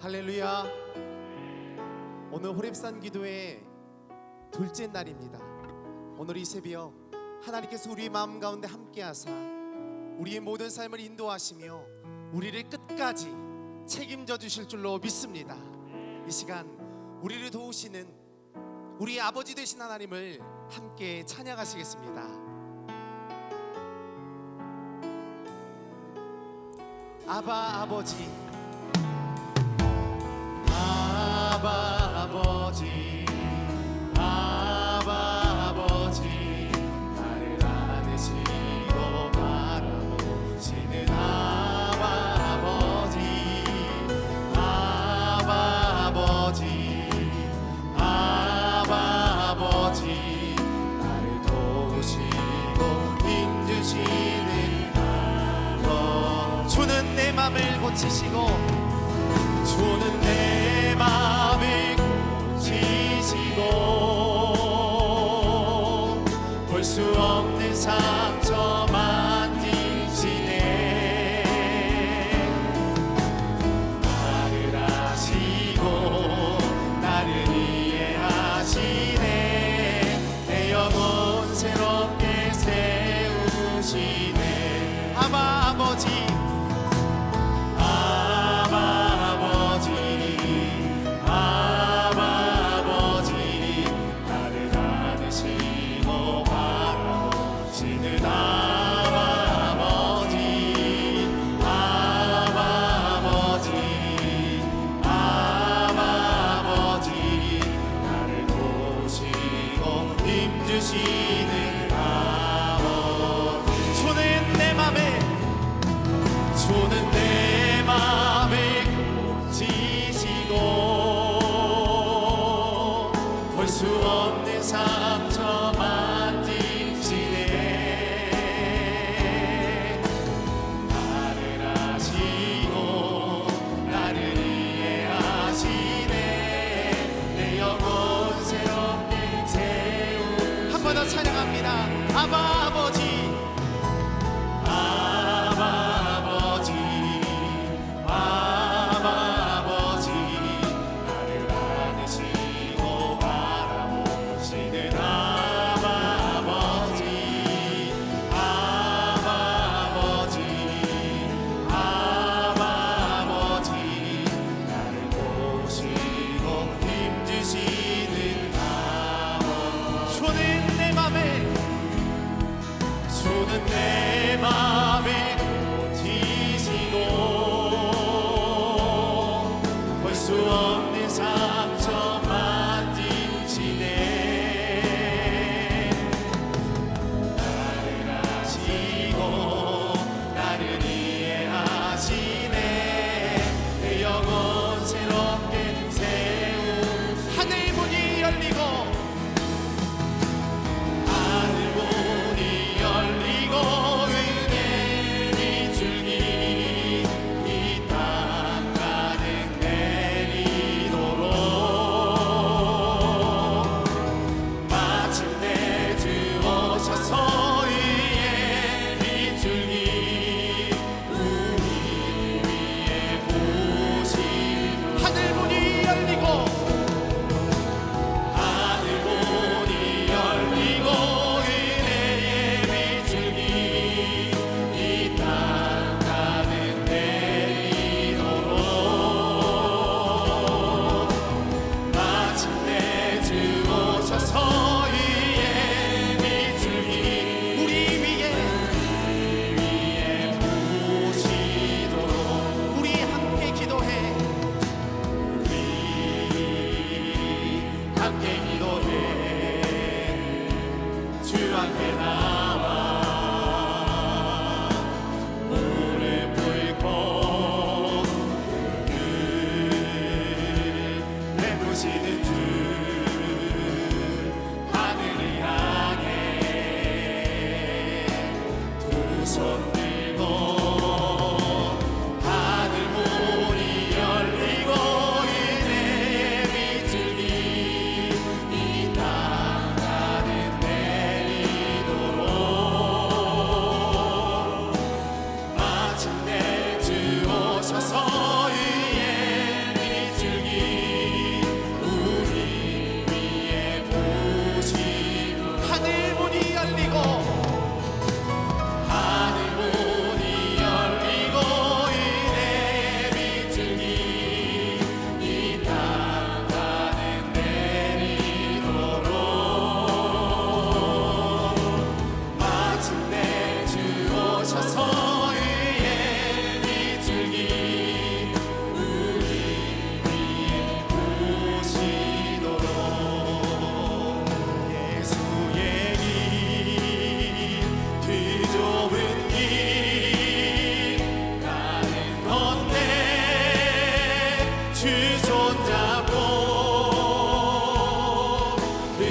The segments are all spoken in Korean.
할렐루야. 오늘 호렙산 기도의 둘째 날입니다. 오늘 이 새벽 하나님께서 우리의 마음 가운데 함께하사 우리의 모든 삶을 인도하시며 우리를 끝까지 책임져 주실 줄로 믿습니다. 이 시간 우리를 도우시는 우리 아버지 되신 하나님을 함께 찬양하시겠습니다. 아바 아버지, 아바 아버지, 아바 아버지, 나를 안으시고 바라보시는 아바 아버지, 아바 아버지, 아바 아버지, 나를 도우시고 힘주시는 아버지. 주는 내 맘을 고치시고, 주는 내 맘을 고치시고, 볼 수 없는 상처 만지시네. 나를 아시고 나를 이해하시네. 내 영혼 새롭게 세우시네. 아바 아버지, 주시는 아버지. 주는 내 맘에, 주는 내 맘을 고치시고, 볼 수 없는 상처 만지시네. 나를 아시고 나를 이해하시네. 내 영혼 새롭게 한 번 더 찬양합니다. 아바 아버지, 아바 아버지, 아바 아버지, 나를 안으시고 바라보시는 아바 아버지, 아바 아버지, 아바 아버지, 나를 보시고 힘주시는 아버지. 주는 내 맘을 고치시고, 볼 수 없는 상처 만지시네. 나를 아시고 나를 이해하시네. 내 영혼 새롭게 세우. 하늘 문이 열리고, 이 땅 가득 내리도록 손잡고 그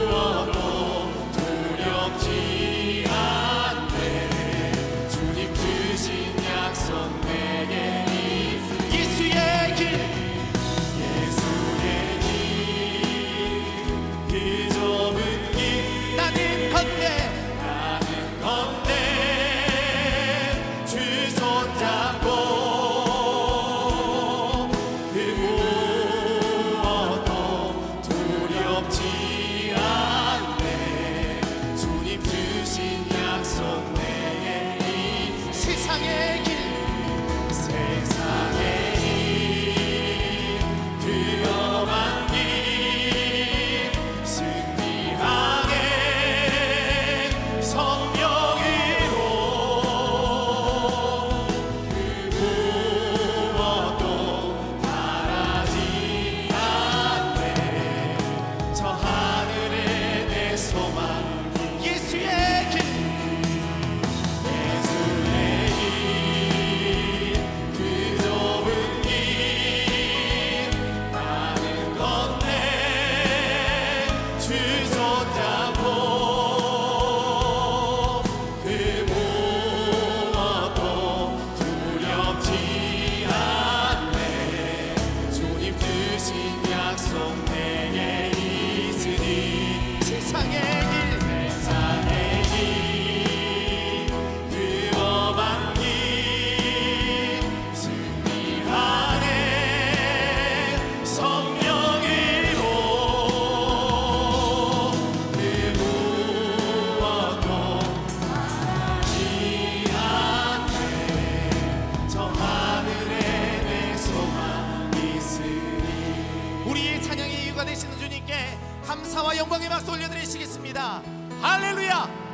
무엇도 두렵지 않네. 주님 주신 약속 내게 예수의 길 그 좁은 길 나는 건대 주 손잡고 그 무엇도 두렵지 않네. 주님 주신 약속 내게 세상의 길 그 험한 길 승리하게 성령으로 그 무엇도 바라지 않네. 저 하늘에 내 소망 예수의 길 그 좁은 길 나는 건네 주 손잡고 그 무엇도 두렵지 않네. 주님 주신 약속 내게 있으니 세상의 길 그 험한 길 승리하네 성령으로 그 무엇도 바라지 않네. 저 하늘에 내 소망 있으니 우리의 찬양의 이유가 되시는 주님께 감사와 영광의 박수 올려드리시겠습니다. 할렐루야.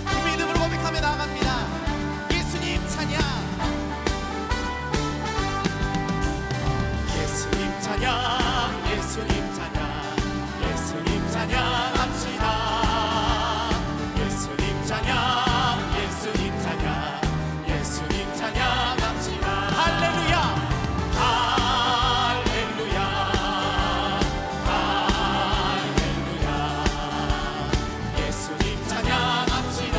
그 믿음으로 고백하며 나아갑니다. 예수님 찬양 예수님 찬양 예수님 찬양 예수님 찬양합시다. 예수님 찬양 예수님 찬양 예수님 찬양합시다. 할렐루야 할렐루야 할렐루야 예수님 찬양합시다.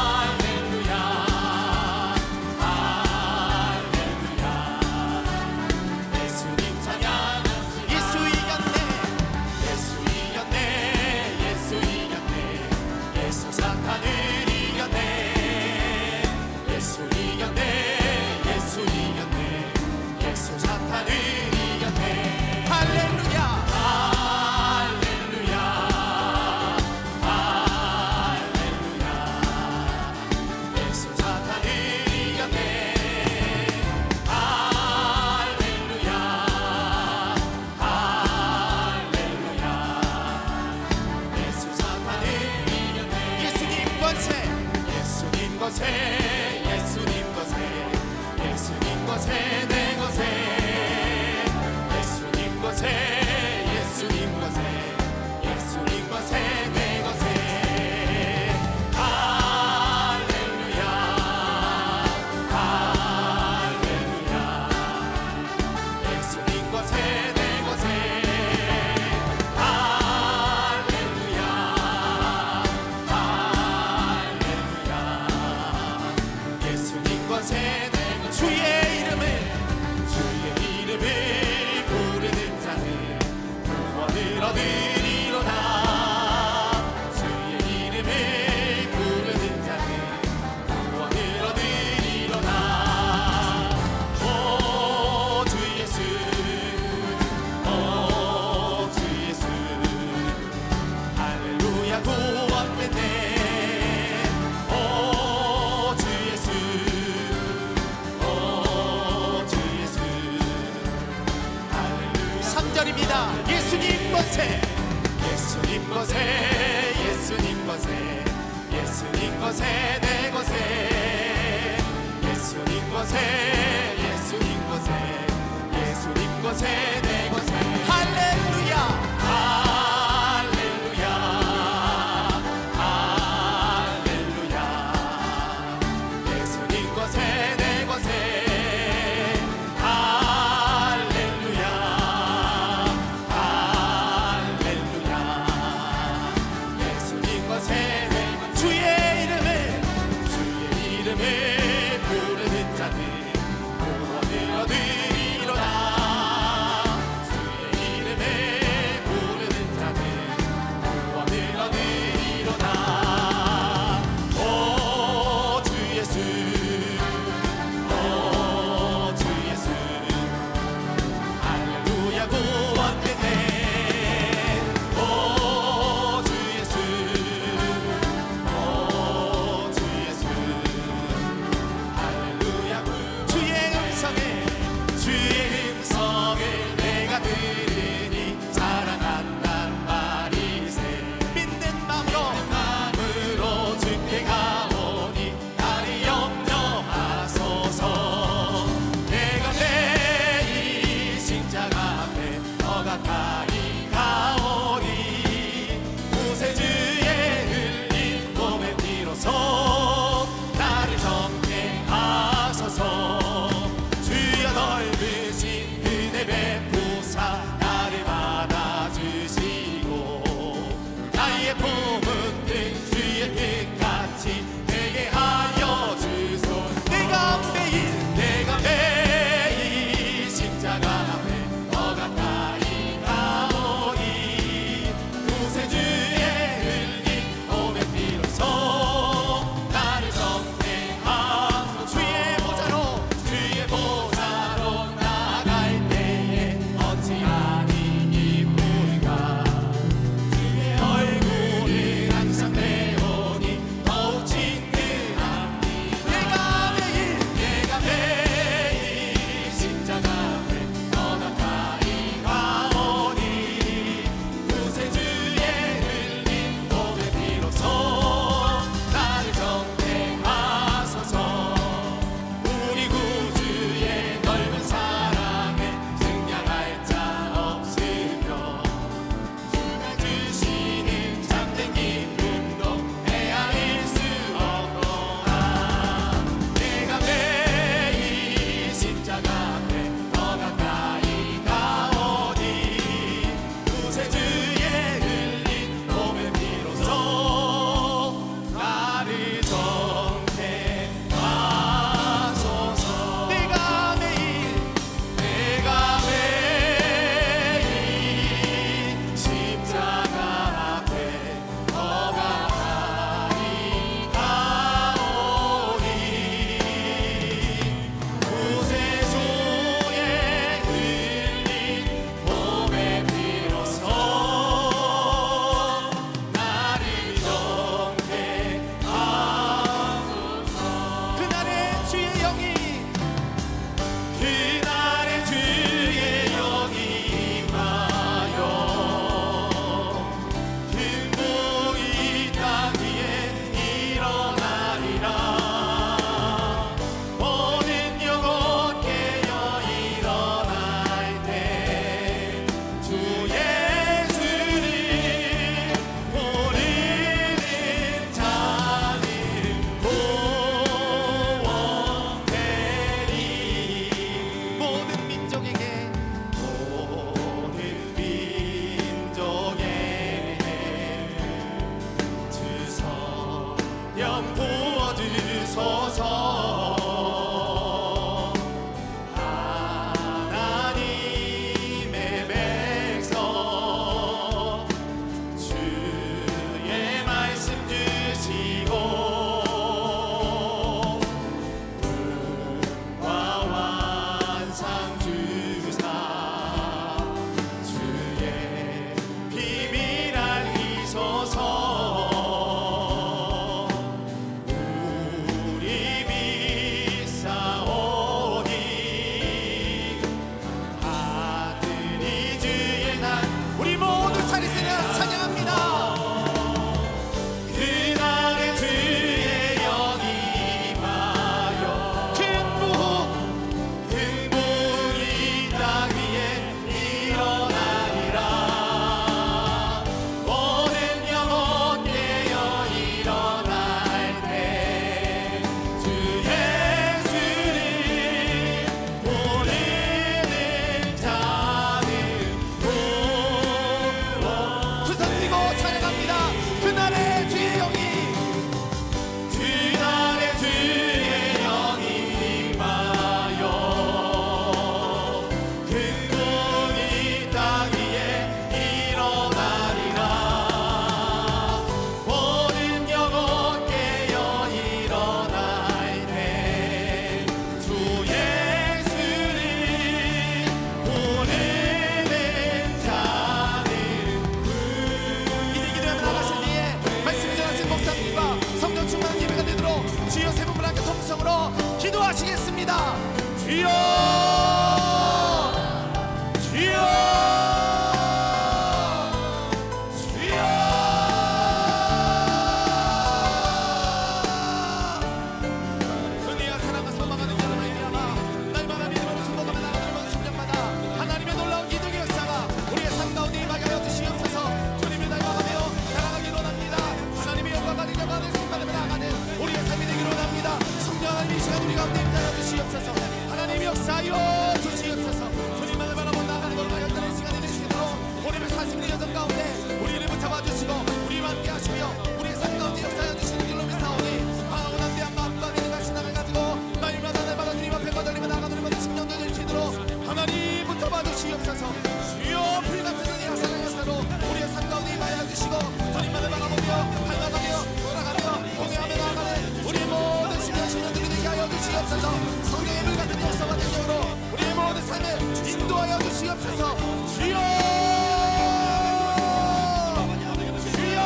할렐루야 할렐루야 예수님 찬양 예수 이겼네 예수 이겼네 예수 이겼네 예수 사탄을 이겼네 예수 이겼네 예수 이겼네 예수 사탄을 이겼네. 할렐루야 할렐루야 할렐루야 예수 사탄을 이겼네. 할렐루야 할렐루야 예수 사탄을 이겼네. 예수님 권세 예수님 권세 예수님 권세 예수님 권세 내 권세 예수님 권세 예수님 권세 예수님 권세 내 권세. 할렐루야 할렐루야 예수님 권세 내 권세. 할렐루야 할렐루야 예수님 권세 내 권세. 주의 이름을 부르는 자는 구원을 얻으리로다. 주의 이름을 부르는 자는 구원을 얻으리로다. 오 주 예수 오 주 예수 할렐루야 구원됐네. 오 주 예수 오 주 예수 할렐루야. 3절입니다. 예수님 권세 예수님 권세 예수님 권세 예수님 권세 내 권세 예수님 권세 예수님 권세 예수님 권세 내 권세. 할렐루야 할렐루야 이름을 부르는 자들 구원을 얻으리로다. 주의 이름을 부르는 자들 구원을 얻으리로다. 오 주 예수, 오 주 예수, 할렐루야 구원되네. 우리 기도하시겠습니다. 주여, 주여, 주여. 주님의 사랑과 소망하는 자를 말미암아 날마다 믿음으로 순복하며 나아가는 순종마다 하나님의 놀라운 기적의 역사가 우리의 삶 가운데 임하게 하여 주시옵소서. 주님을 닮아가며 나아가기 원합니다. 하나님의 영광과 능력과 승리받으며 나아가는 우리의 삶이 되기를 원합니다. 성령 하나님 이 시간 우리 가운데 임하여 주시옵소서. 하나님 역사하여 주시옵소서. 주님만을 바라보며 나아가는 걸로 연단의 시간이 될 수 있도록 우리를 40일의 여정 가운데 우리를 붙잡아 주시고 우리와 함께 하시며 우리의 삶 가운데 역사하여 주시는 길로 믿사오니 방황한 대한 마음과 믿음과 신앙을 가지고 날마다 날마다 주님 앞에 거들리며 나아가는 우리 10년도 될 수 있도록 하나님 붙잡아 주시옵소서. 주여 불같은 은혜와 사랑의 역사로 우리의 삶 가운데 임하여 주시고 주님만을 바라보며 닮아가며 돌아가며 공유하며 나아가는 우리의 모든 신년들이 되게 하여 주시옵소서. 성령의 불같은 역사와 능력으로 우리의 모든 삶을 인도하여 주시옵소서. 주여, 주여.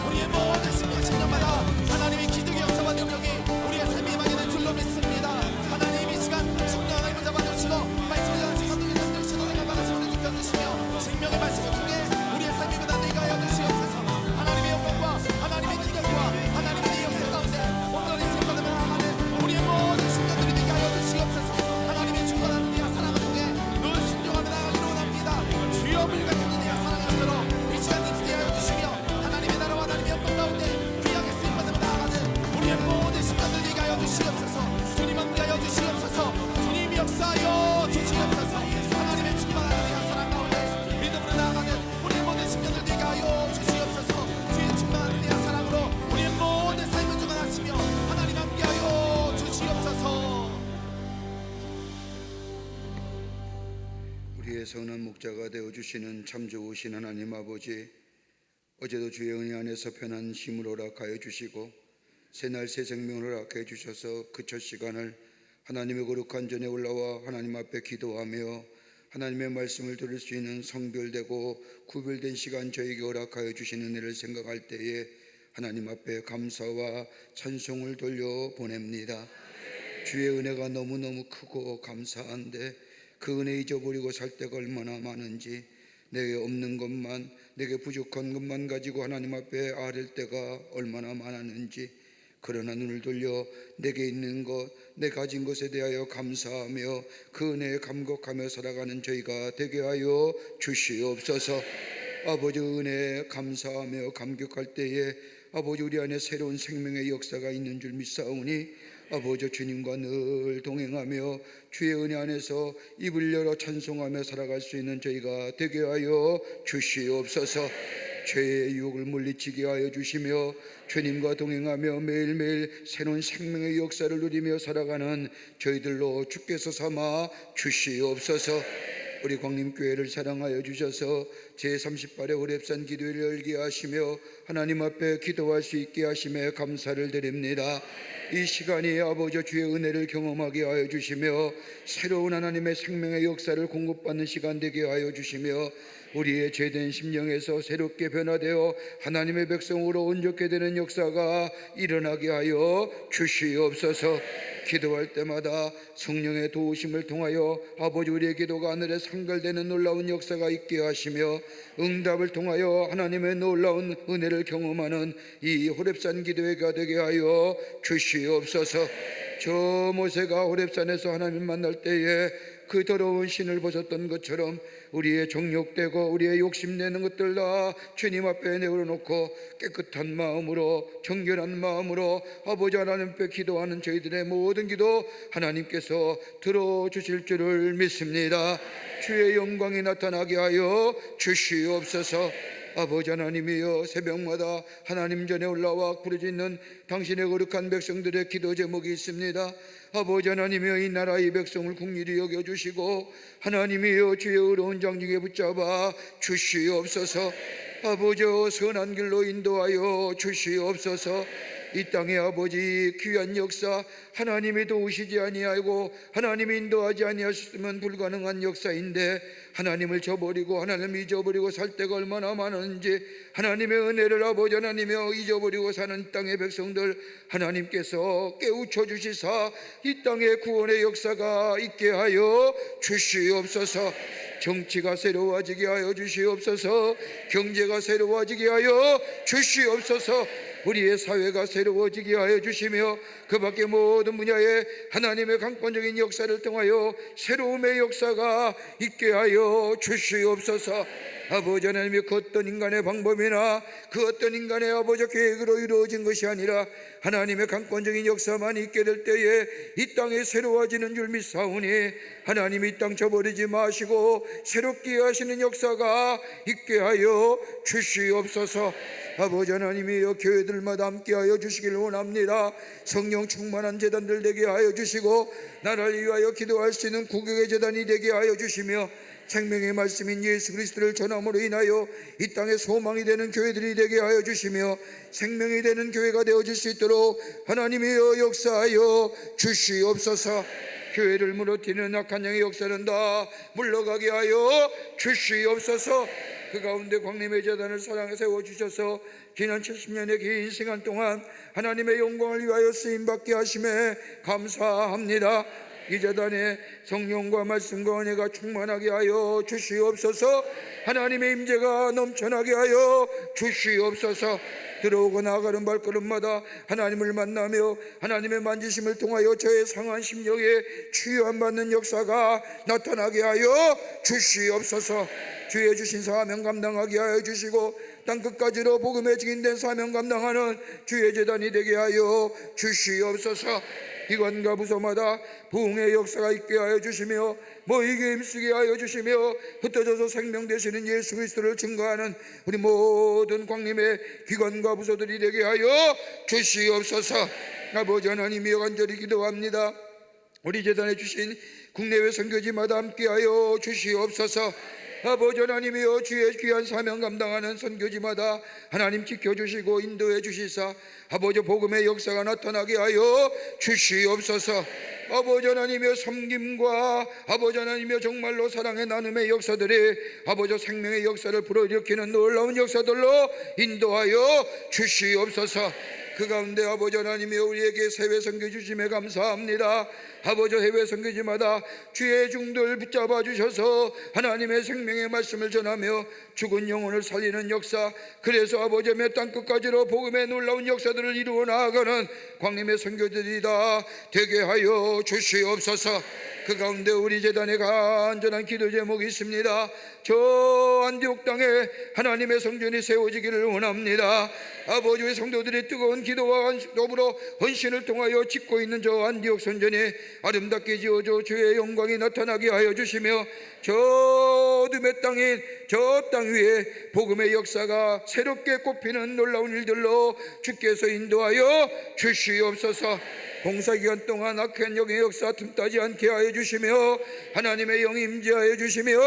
우리의 모든 신년마다 하나님의 기적의 역사와 능력이 우리의 삶에 임하게 될 줄로 믿습니다. 하나님 이 시간 성령 하나님을 잡아주시고 말씀을 전하시고 감동의 삶을 신호를 받으시고 지켜주시며 생명의 말씀을 통해 우리의 삶이 그다되게 하여 주시옵소서. 하나님의 영광과 하나님의 능력과 하나님의 역사 가운데 온전히 생각하며 나아가는 우리의 모든 신령들이 되게 하여 주시옵소서. 하나님의 충만한 은혜와 사랑을 통해 늘 순종하며 나아가기를 원합니다. 주여 불같은 은혜와 사랑을 서로 이 시간 되게 하여 주시며 하나님의 나라와 하나님의 영광 가운데 귀하게 쓰임받으며 나아가는 우리의 모든 신령들 되게 하여 주시옵소서. 주님 함께 하여 주시옵소서. 주님 역사하여 주시옵소서. 하나님의 충만한 은혜와 사랑 가운데 믿음으로 나아가는 우리의 모든 신령들 되게 하여 주시옵소서. 주의 충만한 은혜와 사랑으로 우리의 모든 삶을 주관하시며 하나님 함께 하여 주시옵소서. 우리의 선한 목자가 되어주시는 참 좋으신 하나님 아버지, 어제도 주의 은혜 안에서 편한 쉼을 허락하여 주시고 새날 새 생명을 허락해 주셔서 그 첫 시간을 하나님의 거룩한 전에 올라와 하나님 앞에 기도하며 하나님의 말씀을 들을 수 있는 성별되고 구별된 시간 저에게 허락하여 주신 은혜를 생각할 때에 하나님 앞에 감사와 찬송을 돌려보냅니다. 주의 은혜가 너무너무 크고 감사한데 그 은혜 잊어버리고 살 때가 얼마나 많은지, 내게 없는 것만, 내게 부족한 것만 가지고 하나님 앞에 아릴 때가 얼마나 많았는지, 그러나 눈을 돌려 내게 있는 것, 내 가진 것에 대하여 감사하며 그 은혜에 감격하며 살아가는 저희가 되게 하여 주시옵소서. 아버지 은혜에 감사하며 감격할 때에 아버지 우리 안에 새로운 생명의 역사가 있는 줄 믿사오니 아버지 주님과 늘 동행하며 주의 은혜 안에서 입을 열어 찬송하며 살아갈 수 있는 저희가 되게 하여 주시옵소서. 죄의 유혹을 물리치게 하여 주시며 주님과 동행하며 매일매일 새로운 생명의 역사를 누리며 살아가는 저희들로 주께서 삼아 주시옵소서. 우리 광림교회를 사랑하여 주셔서 제38회 호렙산 기도회를 열게 하시며 하나님 앞에 기도할 수 있게 하심에 감사를 드립니다. 이 시간이 아버지 주의 은혜를 경험하게 하여 주시며 새로운 하나님의 생명의 역사를 공급받는 시간 되게 하여 주시며 우리의 죄된 심령에서 새롭게 변화되어 하나님의 백성으로 온전케 되는 역사가 일어나게 하여 주시옵소서. 기도할 때마다 성령의 도우심을 통하여 아버지 우리의 기도가 하늘에 상달되는 놀라운 역사가 있게 하시며 응답을 통하여 하나님의 놀라운 은혜를 경험하는 이 호렙산 기도회가 되게 하여 주시옵소서. 저 모세가 호렙산에서 하나님 만날 때에 그 더러운 신을 벗었던 것처럼 우리의 정욕되고 우리의 욕심내는 것들 다 주님 앞에 내어놓고 깨끗한 마음으로 정결한 마음으로 아버지 하나님 앞에 기도하는 저희들의 모든 기도 하나님께서 들어주실 줄을 믿습니다. 주의 영광이 나타나게 하여 주시옵소서. 아버지 하나님이여, 새벽마다 하나님 전에 올라와 부르짖는 당신의 거룩한 백성들의 기도 제목이 있습니다. 아버지 하나님이여, 이 나라 이 백성을 긍휼히 여겨주시고 하나님이여 주의 의로운 장중에 붙잡아 주시옵소서. 아버지여 선한 길로 인도하여 주시옵소서. 이 땅의 아버지 귀한 역사, 하나님이 도우시지 아니하고 하나님이 인도하지 아니하셨으면 불가능한 역사인데 하나님을 저버리고 하나님을 잊어버리고 살 때가 얼마나 많은지 하나님의 은혜를 아버지 하나님이여 잊어버리고 사는 땅의 백성들 하나님께서 깨우쳐 주시사 이 땅의 구원의 역사가 있게 하여 주시옵소서. 정치가 새로워지게 하여 주시옵소서. 경제가 새로워지게 하여 주시옵소서. 우리의 사회가 새로워지게 하여 주시며 그 밖에 모든 분야에 하나님의 강권적인 역사를 통하여 새로움의 역사가 있게 하여 주시옵소서. 아버지 하나님이 그 어떤 인간의 방법이나 그 어떤 인간의 아버지 계획으로 이루어진 것이 아니라 하나님의 강권적인 역사만 있게 될 때에 이 땅이 새로워지는 줄 믿사오니 하나님이 이 땅 저버리지 마시고 새롭게 하시는 역사가 있게 하여 주시옵소서. 아버지 하나님이여 교회들마다 함께하여 주시길 원합니다. 성령 충만한 제단들 되게 하여 주시고 나라를 위하여 기도할 수 있는 국역의 제단이 되게 하여 주시며 생명의 말씀인 예수 그리스도를 전함으로 인하여 이 땅에 소망이 되는 교회들이 되게 하여 주시며 생명이 되는 교회가 되어질 수 있도록 하나님이여 역사하여 주시옵소서. 교회를 무너뜨리는 악한 영의 역사는 다 물러가게 하여 주시옵소서. 그 가운데 광림의 제단을 사랑에 세워주셔서 지난 70년의 긴 시간 동안 하나님의 영광을 위하여 쓰임받게 하심에 감사합니다. 이 제단에 성령과 말씀과 은혜가 충만하게 하여 주시옵소서. 하나님의 임재가 넘쳐나게 하여 주시옵소서. 들어오고 나가는 발걸음마다 하나님을 만나며 하나님의 만지심을 통하여 저의 상한 심령에 치유함받는 역사가 나타나게 하여 주시옵소서. 주의 주신 사명 감당하게 하여 주시고 땅끝까지로 복음에 증인된 사명 감당하는 주의 제단이 되게 하여 주시옵소서. 기관과 부서마다 부흥의 역사가 있게 하여 주시며 모이게 힘쓰게 하여 주시며 흩어져서 생명 되시는 예수 그리스도를 증거하는 우리 모든 광림의 기관과 부서들이 되게 하여 주시옵소서. 아버지 하나님이여 간절히 기도합니다. 우리 제단에 주신 국내외 선교지마다 함께하여 주시옵소서. 아버지 하나님이여 주의 귀한 사명 감당하는 선교지마다 하나님 지켜주시고 인도해 주시사 아버지 복음의 역사가 나타나게 하여 주시옵소서. 아버지 하나님의 섬김과 아버지 하나님의 정말로 사랑의 나눔의 역사들이 아버지 생명의 역사를 불어일으키는 놀라운 역사들로 인도하여 주시옵소서. 그 가운데 아버지 하나님이 우리에게 해외 선교 주심에 감사합니다. 아버지 해외 선교지마다 주의 종들 붙잡아 주셔서 하나님의 생명의 말씀을 전하며 죽은 영혼을 살리는 역사, 그래서 아버지 몇 땅 끝까지로 복음의 놀라운 역사들을 이루어 나아가는 광림의 선교들이 다 되게 하여 주시옵소서. 그 가운데 우리 제단에 간절한 기도 제목이 있습니다. 저 안디옥 땅에 하나님의 성전이 세워지기를 원합니다. 아버지의 성도들이 뜨거운 기도와 더불어 헌신을 통하여 짓고 있는 저 안디옥 성전이 아름답게 지어져 주의 영광이 나타나게 하여 주시며 저 어둠의 땅인 저 땅 위에 복음의 역사가 새롭게 꽃피는 놀라운 일들로 주께서 인도하여 주시옵소서. 공사기간 동안 악한 영의 역사 틈타지 않게 하여 주시며 하나님의 영이 임재하여 주시며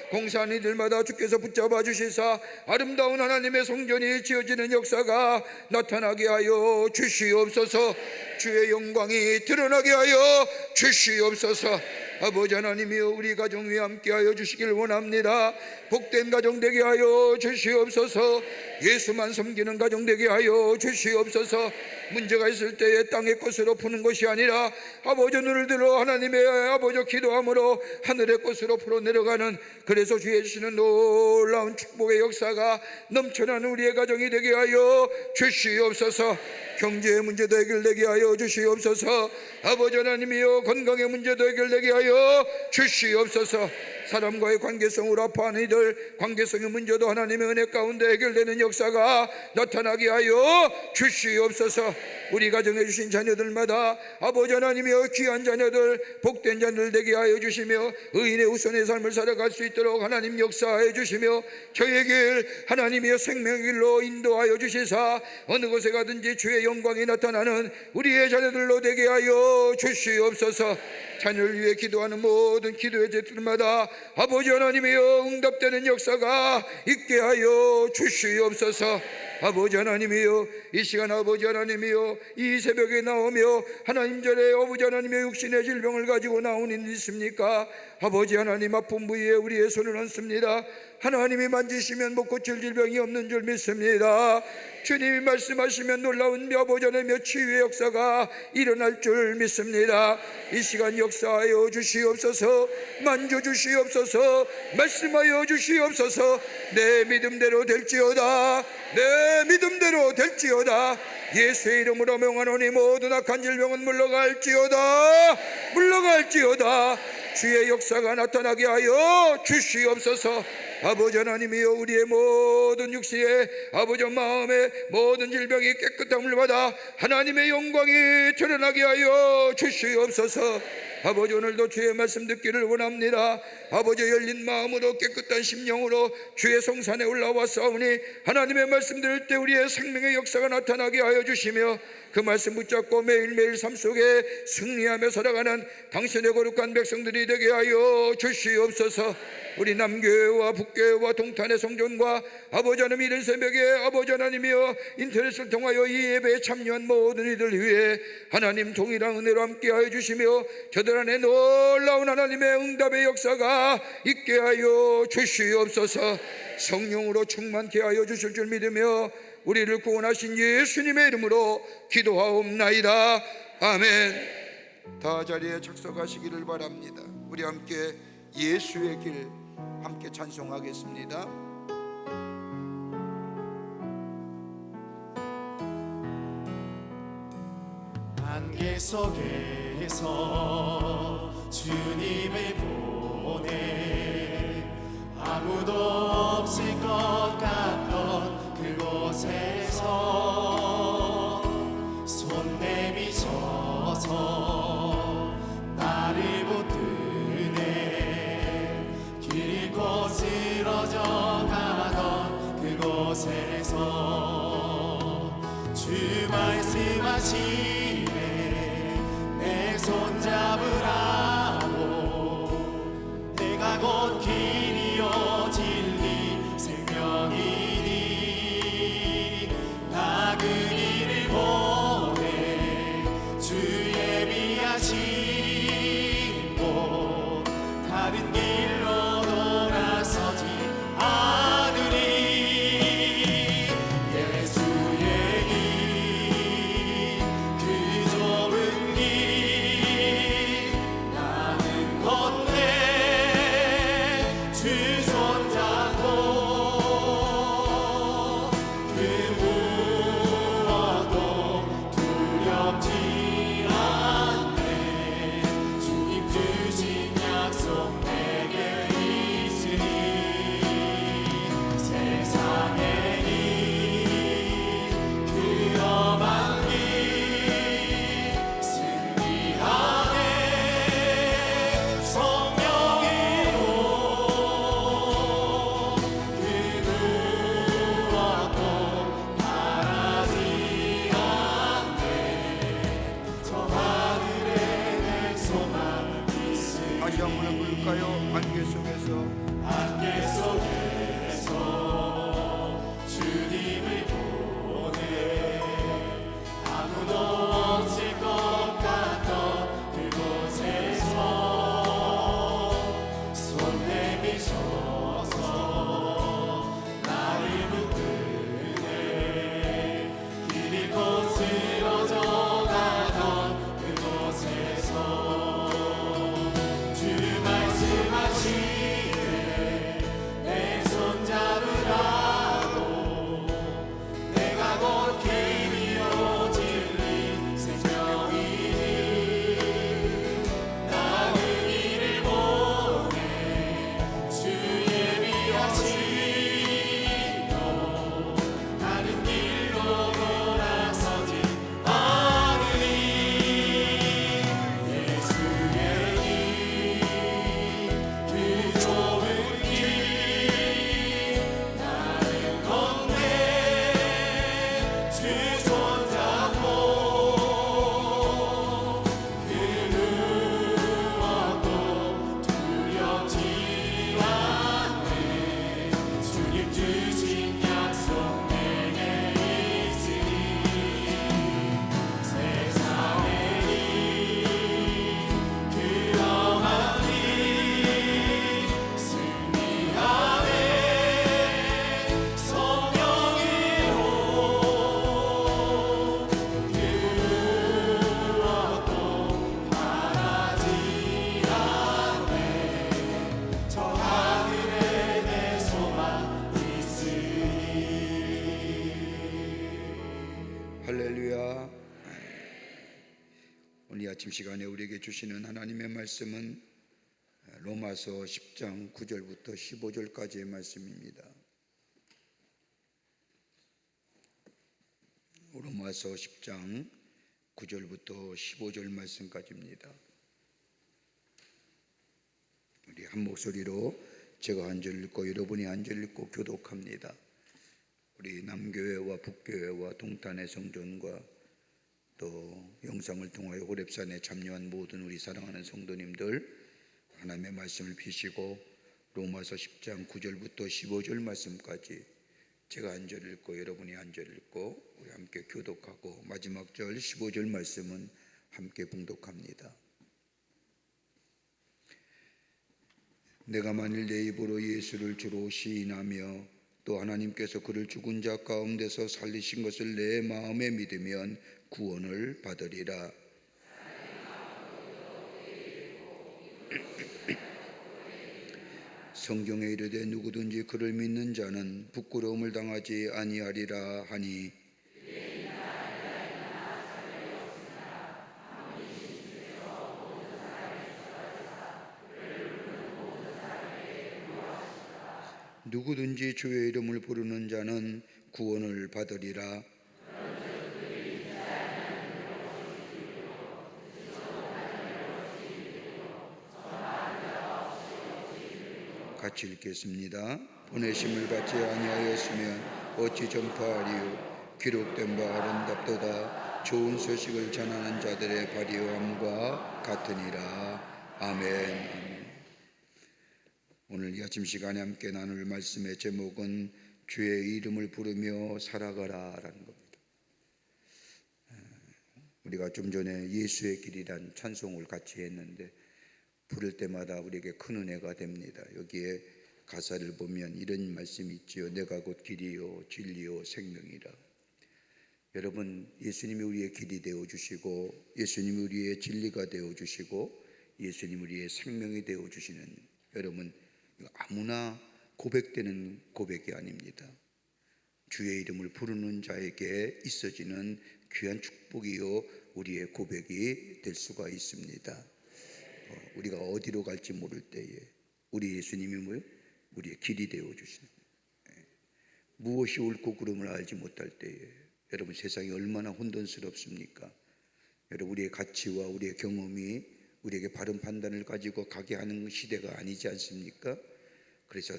공사하는 이들마다 주께서 붙잡아 주시사 아름다운 하나님의 성전이 지어지는 역사가 나타나게 하여 주시옵소서. 주의 영광이 드러나게 하여 주시옵소서. 아버지 하나님이여 우리 가정 위에 함께하여 주시길 원합니다. 복된 가정 되게 하여 주시옵소서. 예수만 섬기는 가정 되게 하여 주시옵소서. 문제가 있을 때에 땅의 것으로 푸는 것이 아니라 아버지 눈을 들어 하나님의 아버지 기도함으로 하늘의 것으로 풀어 내려가는, 그래서 주의 주시는 놀라운 축복의 역사가 넘쳐나는 우리의 가정이 되게 하여 주시옵소서. 경제의 문제도 해결되게 하여 주시옵소서. 아버지 하나님이여 건강의 문제도 해결되게 하여 주시옵소서. 사람과의 관계성으로 아파하는 이들 관계성의 문제도 하나님의 은혜 가운데 해결되는 역사가 나타나게 하여 주시옵소서. 우리 가정에 주신 자녀들마다 아버지 하나님이여 귀한 자녀들 복된 자녀들 되게 하여 주시며 의인의 우선의 삶을 살아갈 수 있도록 하나님 역사하여 주시며 저의 길 하나님이여 생명의 길로 인도하여 주시사 어느 곳에 가든지 주의 영광이 나타나는 우리의 자녀들로 되게 하여 주시옵소서. 자녀를 위해 기도하는 모든 기도의 제들마다 아버지 하나님이여 응답되는 역사가 있게 하여 주시옵소서. 아버지 하나님이여, 이 시간 아버지 하나님이여, 이 새벽에 나오며 하나님 전에 아버지 하나님의 육신의 질병을 가지고 나온 일 있습니까? 아버지 하나님, 아픈 부위에 우리의 손을 얹습니다. 하나님이 만지시면 못 고칠 질병이 없는 줄 믿습니다. 주님이 말씀하시면 놀라운 아버지 하나님의 치유의 역사가 일어날 줄 믿습니다. 이 시간 역사하여 주시옵소서, 만져주시옵소서, 말씀하여 주시옵소서. 내 믿음대로 될지어다, 내 믿음대로 될지어다. 예수의 이름으로 명하노니 모든 악한 질병은 물러갈지어다, 물러갈지어다. 주의 역사가 나타나게 하여 주시옵소서. 아버지 하나님이여, 우리의 모든 육신에 아버지 마음의 모든 질병이 깨끗함을 받아 하나님의 영광이 드러나게 하여 주시옵소서. 아버지, 오늘도 주의 말씀 듣기를 원합니다. 아버지, 열린 마음으로 깨끗한 심령으로 주의 성산에 올라왔사오니 하나님의 말씀 들을 때 우리의 생명의 역사가 나타나게 하여 주시며 그 말씀 붙잡고 매일매일 삶 속에 승리하며 살아가는 당신의 거룩한 백성들이 되게 하여 주시옵소서. 우리 남교회와 북교회와 동탄의 성전과 아버지 하나님, 이른 새벽에 아버지 하나님이여 인터넷을 통하여 이 예배에 참여한 모든 이들 위해 하나님 동일한 은혜로 함께하여 주시며 저들 안에 놀라운 하나님의 응답의 역사가 있게 하여 주시옵소서. 성령으로 충만케 하여 주실 줄 믿으며 우리를 구원하신 예수님의 이름으로 기도하옵나이다. 아멘. 다 자리에 착석하시기를 바랍니다. 우리 함께 예수의 길 함께 찬송하겠습니다. 안개 속에서 주님을 보내 아무도 없을 것 같던 그곳에서 손 내미셔서 나를 붙드네 길 잃고 쓰러져 가던 그곳에서 주 말씀하시네 내 손 잡으라고 내가 곧 길이요 진리 생명이니 나 그 길을 보내 주 예비하신 곳 다른 길로 돌아서지 않으리 예수의 길 그 좁은 길 나는 걷네 주 손잡고 그 무엇도 두렵지 않네 주님 주신 약속 내게 있으니 세상의 길 그 험한 길 승리하네 성령이로 그 무엇도 할렐루야. 오늘 아침 시간에 우리에게 주시는 하나님의 말씀은 로마서 10장 9절부터 15절까지의 말씀입니다. 로마서 10장 9절부터 15절 말씀까지입니다. 우리 한 목소리로 제가 한 절 읽고 여러분이 한 절 읽고 교독합니다. 우리 남교회와 북교회와 동탄의 성전과 또 영상을 통하여 호렙산에 참여한 모든 우리 사랑하는 성도님들, 하나님의 말씀을 비시고 로마서 10장 9절부터 15절 말씀까지 제가 한 절 읽고 여러분이 한 절 읽고 우리 함께 교독하고 마지막 절 15절 말씀은 함께 봉독합니다. 내가 만일 내 입으로 예수를 주로 시인하며 또 하나님께서 그를 죽은 자 가운데서 살리신 것을 내 마음에 믿으면 구원을 받으리라. 성경에 이르되 누구든지 그를 믿는 자는 부끄러움을 당하지 아니하리라 하니, 누구든지 주의 이름을 부르는 자는 구원을 받으리라. 같이 읽겠습니다. 보내심을 받지 아니하였으면 어찌 전파하리요. 기록된 바 아름답도다. 좋은 소식을 전하는 자들의 발휘함과 같으니라. 아멘. 오늘 이 아침 시간에 함께 나눌 말씀의 제목은 주의 이름을 부르며 살아가라 라는 겁니다. 우리가 좀 전에 예수의 길이란 찬송을 같이 했는데 부를 때마다 우리에게 큰 은혜가 됩니다. 여기에 가사를 보면 이런 말씀이 있지요. 내가 곧 길이요 진리요 생명이라. 여러분, 예수님이 우리의 길이 되어주시고 예수님이 우리의 진리가 되어주시고 예수님이 우리의 생명이 되어주시는, 여러분, 아무나 고백되는 고백이 아닙니다. 주의 이름을 부르는 자에게 있어지는 귀한 축복이요 우리의 고백이 될 수가 있습니다. 우리가 어디로 갈지 모를 때에 우리 예수님이 뭐예요? 우리의 길이 되어주시는, 무엇이 옳고 그름을 알지 못할 때에, 여러분, 세상이 얼마나 혼돈스럽습니까? 여러분, 우리의 가치와 우리의 경험이 우리에게 바른 판단을 가지고 가게 하는 시대가 아니지 않습니까? 그래서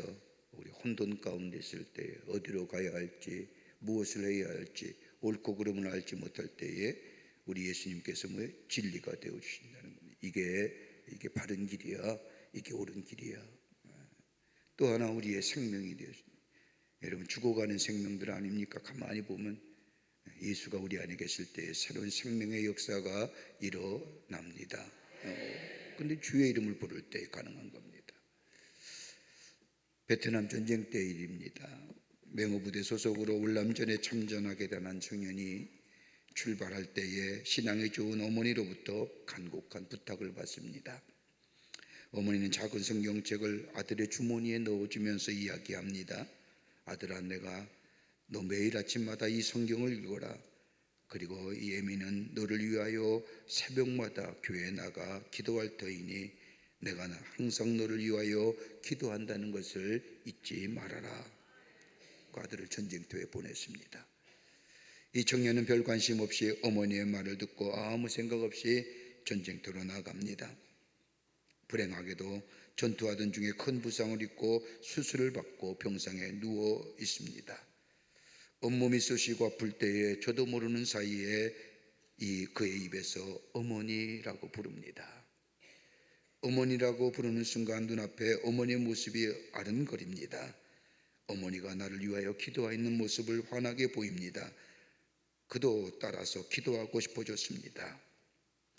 우리 혼돈 가운데 있을 때 어디로 가야 할지 무엇을 해야 할지 옳고 그름을 알지 못할 때에 우리 예수님께서 뭐예요? 진리가 되어주신다는 겁니다. 이게 바른 길이야, 이게 옳은 길이야. 또 하나 우리의 생명이 되어주신다. 여러분, 죽어가는 생명들 아닙니까? 가만히 보면 예수가 우리 안에 계실 때 새로운 생명의 역사가 일어납니다. 근데 주의 이름을 부를 때 가능한 겁니다. 베트남 전쟁 때 일입니다. 맹호부대 소속으로 울람전에 참전하게 된 한 청년이 출발할 때에 신앙이 좋은 어머니로부터 간곡한 부탁을 받습니다. 어머니는 작은 성경책을 아들의 주머니에 넣어주면서 이야기합니다. 아들아, 내가 너 매일 아침마다 이 성경을 읽어라. 그리고 이 애미는 너를 위하여 새벽마다 교회에 나가 기도할 터이니 내가 항상 너를 위하여 기도한다는 것을 잊지 말아라. 그 아들을 전쟁터에 보냈습니다. 이 청년은 별 관심 없이 어머니의 말을 듣고 아무 생각 없이 전쟁터로 나갑니다. 불행하게도 전투하던 중에 큰 부상을 입고 수술을 받고 병상에 누워 있습니다. 온몸이 쑤시고 아플 때에 저도 모르는 사이에 그의 입에서 어머니라고 부릅니다. 어머니라고 부르는 순간 눈앞에 어머니의 모습이 아른거립니다. 어머니가 나를 위하여 기도하는 모습을 환하게 보입니다. 그도 따라서 기도하고 싶어졌습니다.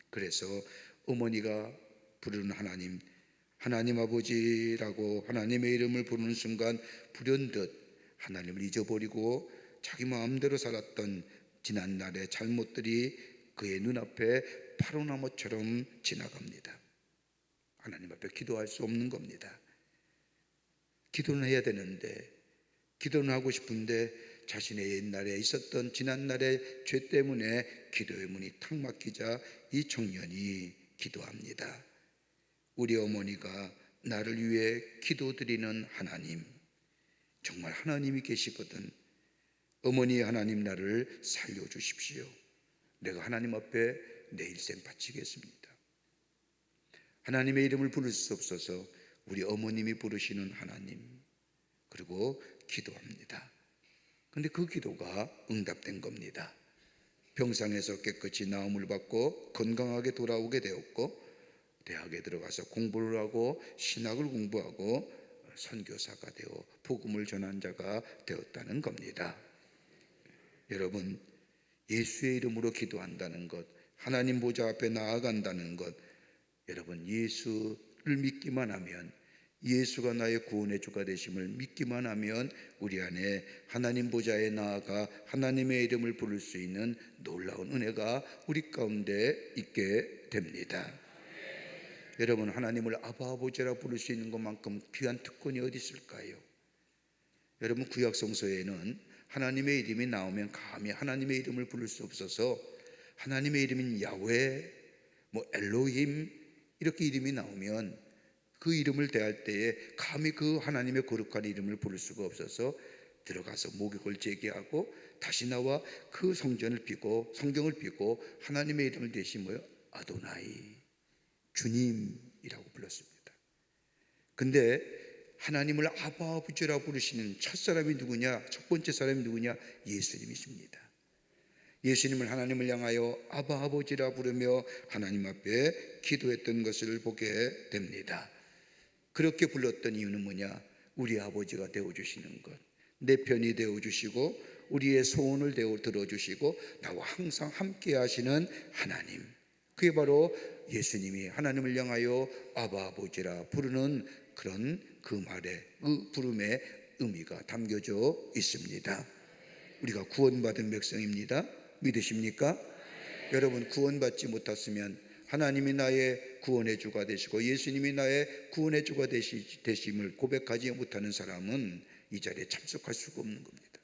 그래서 어머니가 부르는 하나님 아버지라고 하나님의 이름을 부르는 순간 불현듯 하나님을 잊어버리고 자기 마음대로 살았던 지난날의 잘못들이 그의 눈앞에 파로나무처럼 지나갑니다. 하나님 앞에 기도할 수 없는 겁니다. 기도는 해야 되는데, 기도는 하고 싶은데 자신의 옛날에 있었던 지난날의 죄 때문에 기도의 문이 탁 막히자 이 청년이 기도합니다. 우리 어머니가 나를 위해 기도드리는 하나님, 정말 하나님이 계시거든. 어머니 하나님, 나를 살려주십시오. 내가 하나님 앞에 내 일생 바치겠습니다. 하나님의 이름을 부를 수 없어서 우리 어머님이 부르시는 하나님, 그리고 기도합니다. 근데 그 기도가 응답된 겁니다. 병상에서 깨끗이 나음을 받고 건강하게 돌아오게 되었고, 대학에 들어가서 공부를 하고 신학을 공부하고 선교사가 되어 복음을 전한 자가 되었다는 겁니다. 여러분, 예수의 이름으로 기도한다는 것, 하나님 보좌 앞에 나아간다는 것, 여러분, 예수를 믿기만 하면, 예수가 나의 구원의 주가 되심을 믿기만 하면 우리 안에 하나님 보좌에 나아가 하나님의 이름을 부를 수 있는 놀라운 은혜가 우리 가운데 있게 됩니다. 여러분, 하나님을 아바 아버지라 부를 수 있는 것만큼 귀한 특권이 어디 있을까요? 여러분, 구약 성서에는 하나님의 이름이 나오면 감히 하나님의 이름을 부를 수 없어서 하나님의 이름인 야훼, 엘로힘 이렇게 이름이 나오면 그 이름을 대할 때에 감히 그 하나님의 거룩한 이름을 부를 수가 없어서 들어가서 목욕을 제기하고 다시 나와 그 성전을 비고 성경을 비고 하나님의 이름을 대신 아도나이, 주님이라고 불렀습니다. 근데 하나님을 아바 아버지라 부르시는 첫 사람이 누구냐? 첫 번째 사람이 누구냐? 예수님이십니다. 예수님을 하나님을 향하여 아바 아버지라 부르며 하나님 앞에 기도했던 것을 보게 됩니다. 그렇게 불렀던 이유는 뭐냐? 우리 아버지가 되어주시는 것, 내 편이 되어주시고 우리의 소원을 들어주시고 나와 항상 함께 하시는 하나님, 그게 바로 예수님이 하나님을 향하여 아바 아버지라 부르는 그런 그 말에, 그 부름의 의미가 담겨져 있습니다. 우리가 구원받은 백성입니다. 믿으십니까? 여러분, 구원받지 못했으면 하나님이 나의 구원의 주가 되시고 예수님이 나의 구원의 주가 되심을 고백하지 못하는 사람은 이 자리에 참석할 수가 없는 겁니다.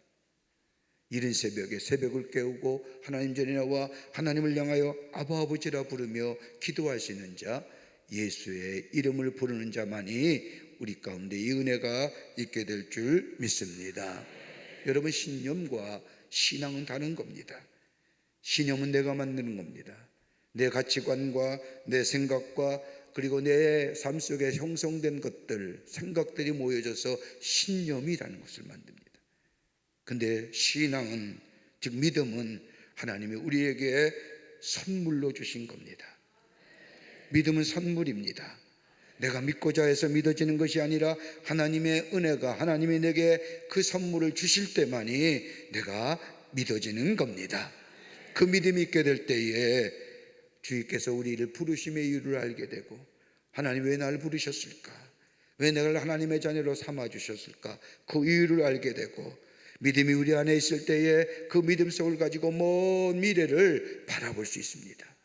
이른 새벽에 새벽을 깨우고 하나님 전에 나와 하나님을 향하여 아바 아버지라 부르며 기도하시는 자, 예수의 이름을 부르는 자만이 우리 가운데 이 은혜가 있게 될 줄 믿습니다. 여러분, 신념과 신앙은 다른 겁니다. 신념은 내가 만드는 겁니다. 내 가치관과 내 생각과 그리고 내 삶 속에 형성된 것들, 생각들이 모여져서 신념이라는 것을 만듭니다. 근데 신앙은, 즉 믿음은 하나님이 우리에게 선물로 주신 겁니다. 믿음은 선물입니다. 내가 믿고자 해서 믿어지는 것이 아니라 하나님의 은혜가, 하나님이 내게 그 선물을 주실 때만이 내가 믿어지는 겁니다. 그 믿음이 있게 될 때에 주님께서 우리를 부르심의 이유를 알게 되고, 하나님 왜 나를 부르셨을까? 왜 내가 하나님의 자녀로 삼아주셨을까? 그 이유를 알게 되고, 믿음이 우리 안에 있을 때에 그 믿음 속을 가지고 먼 미래를 바라볼 수 있습니다.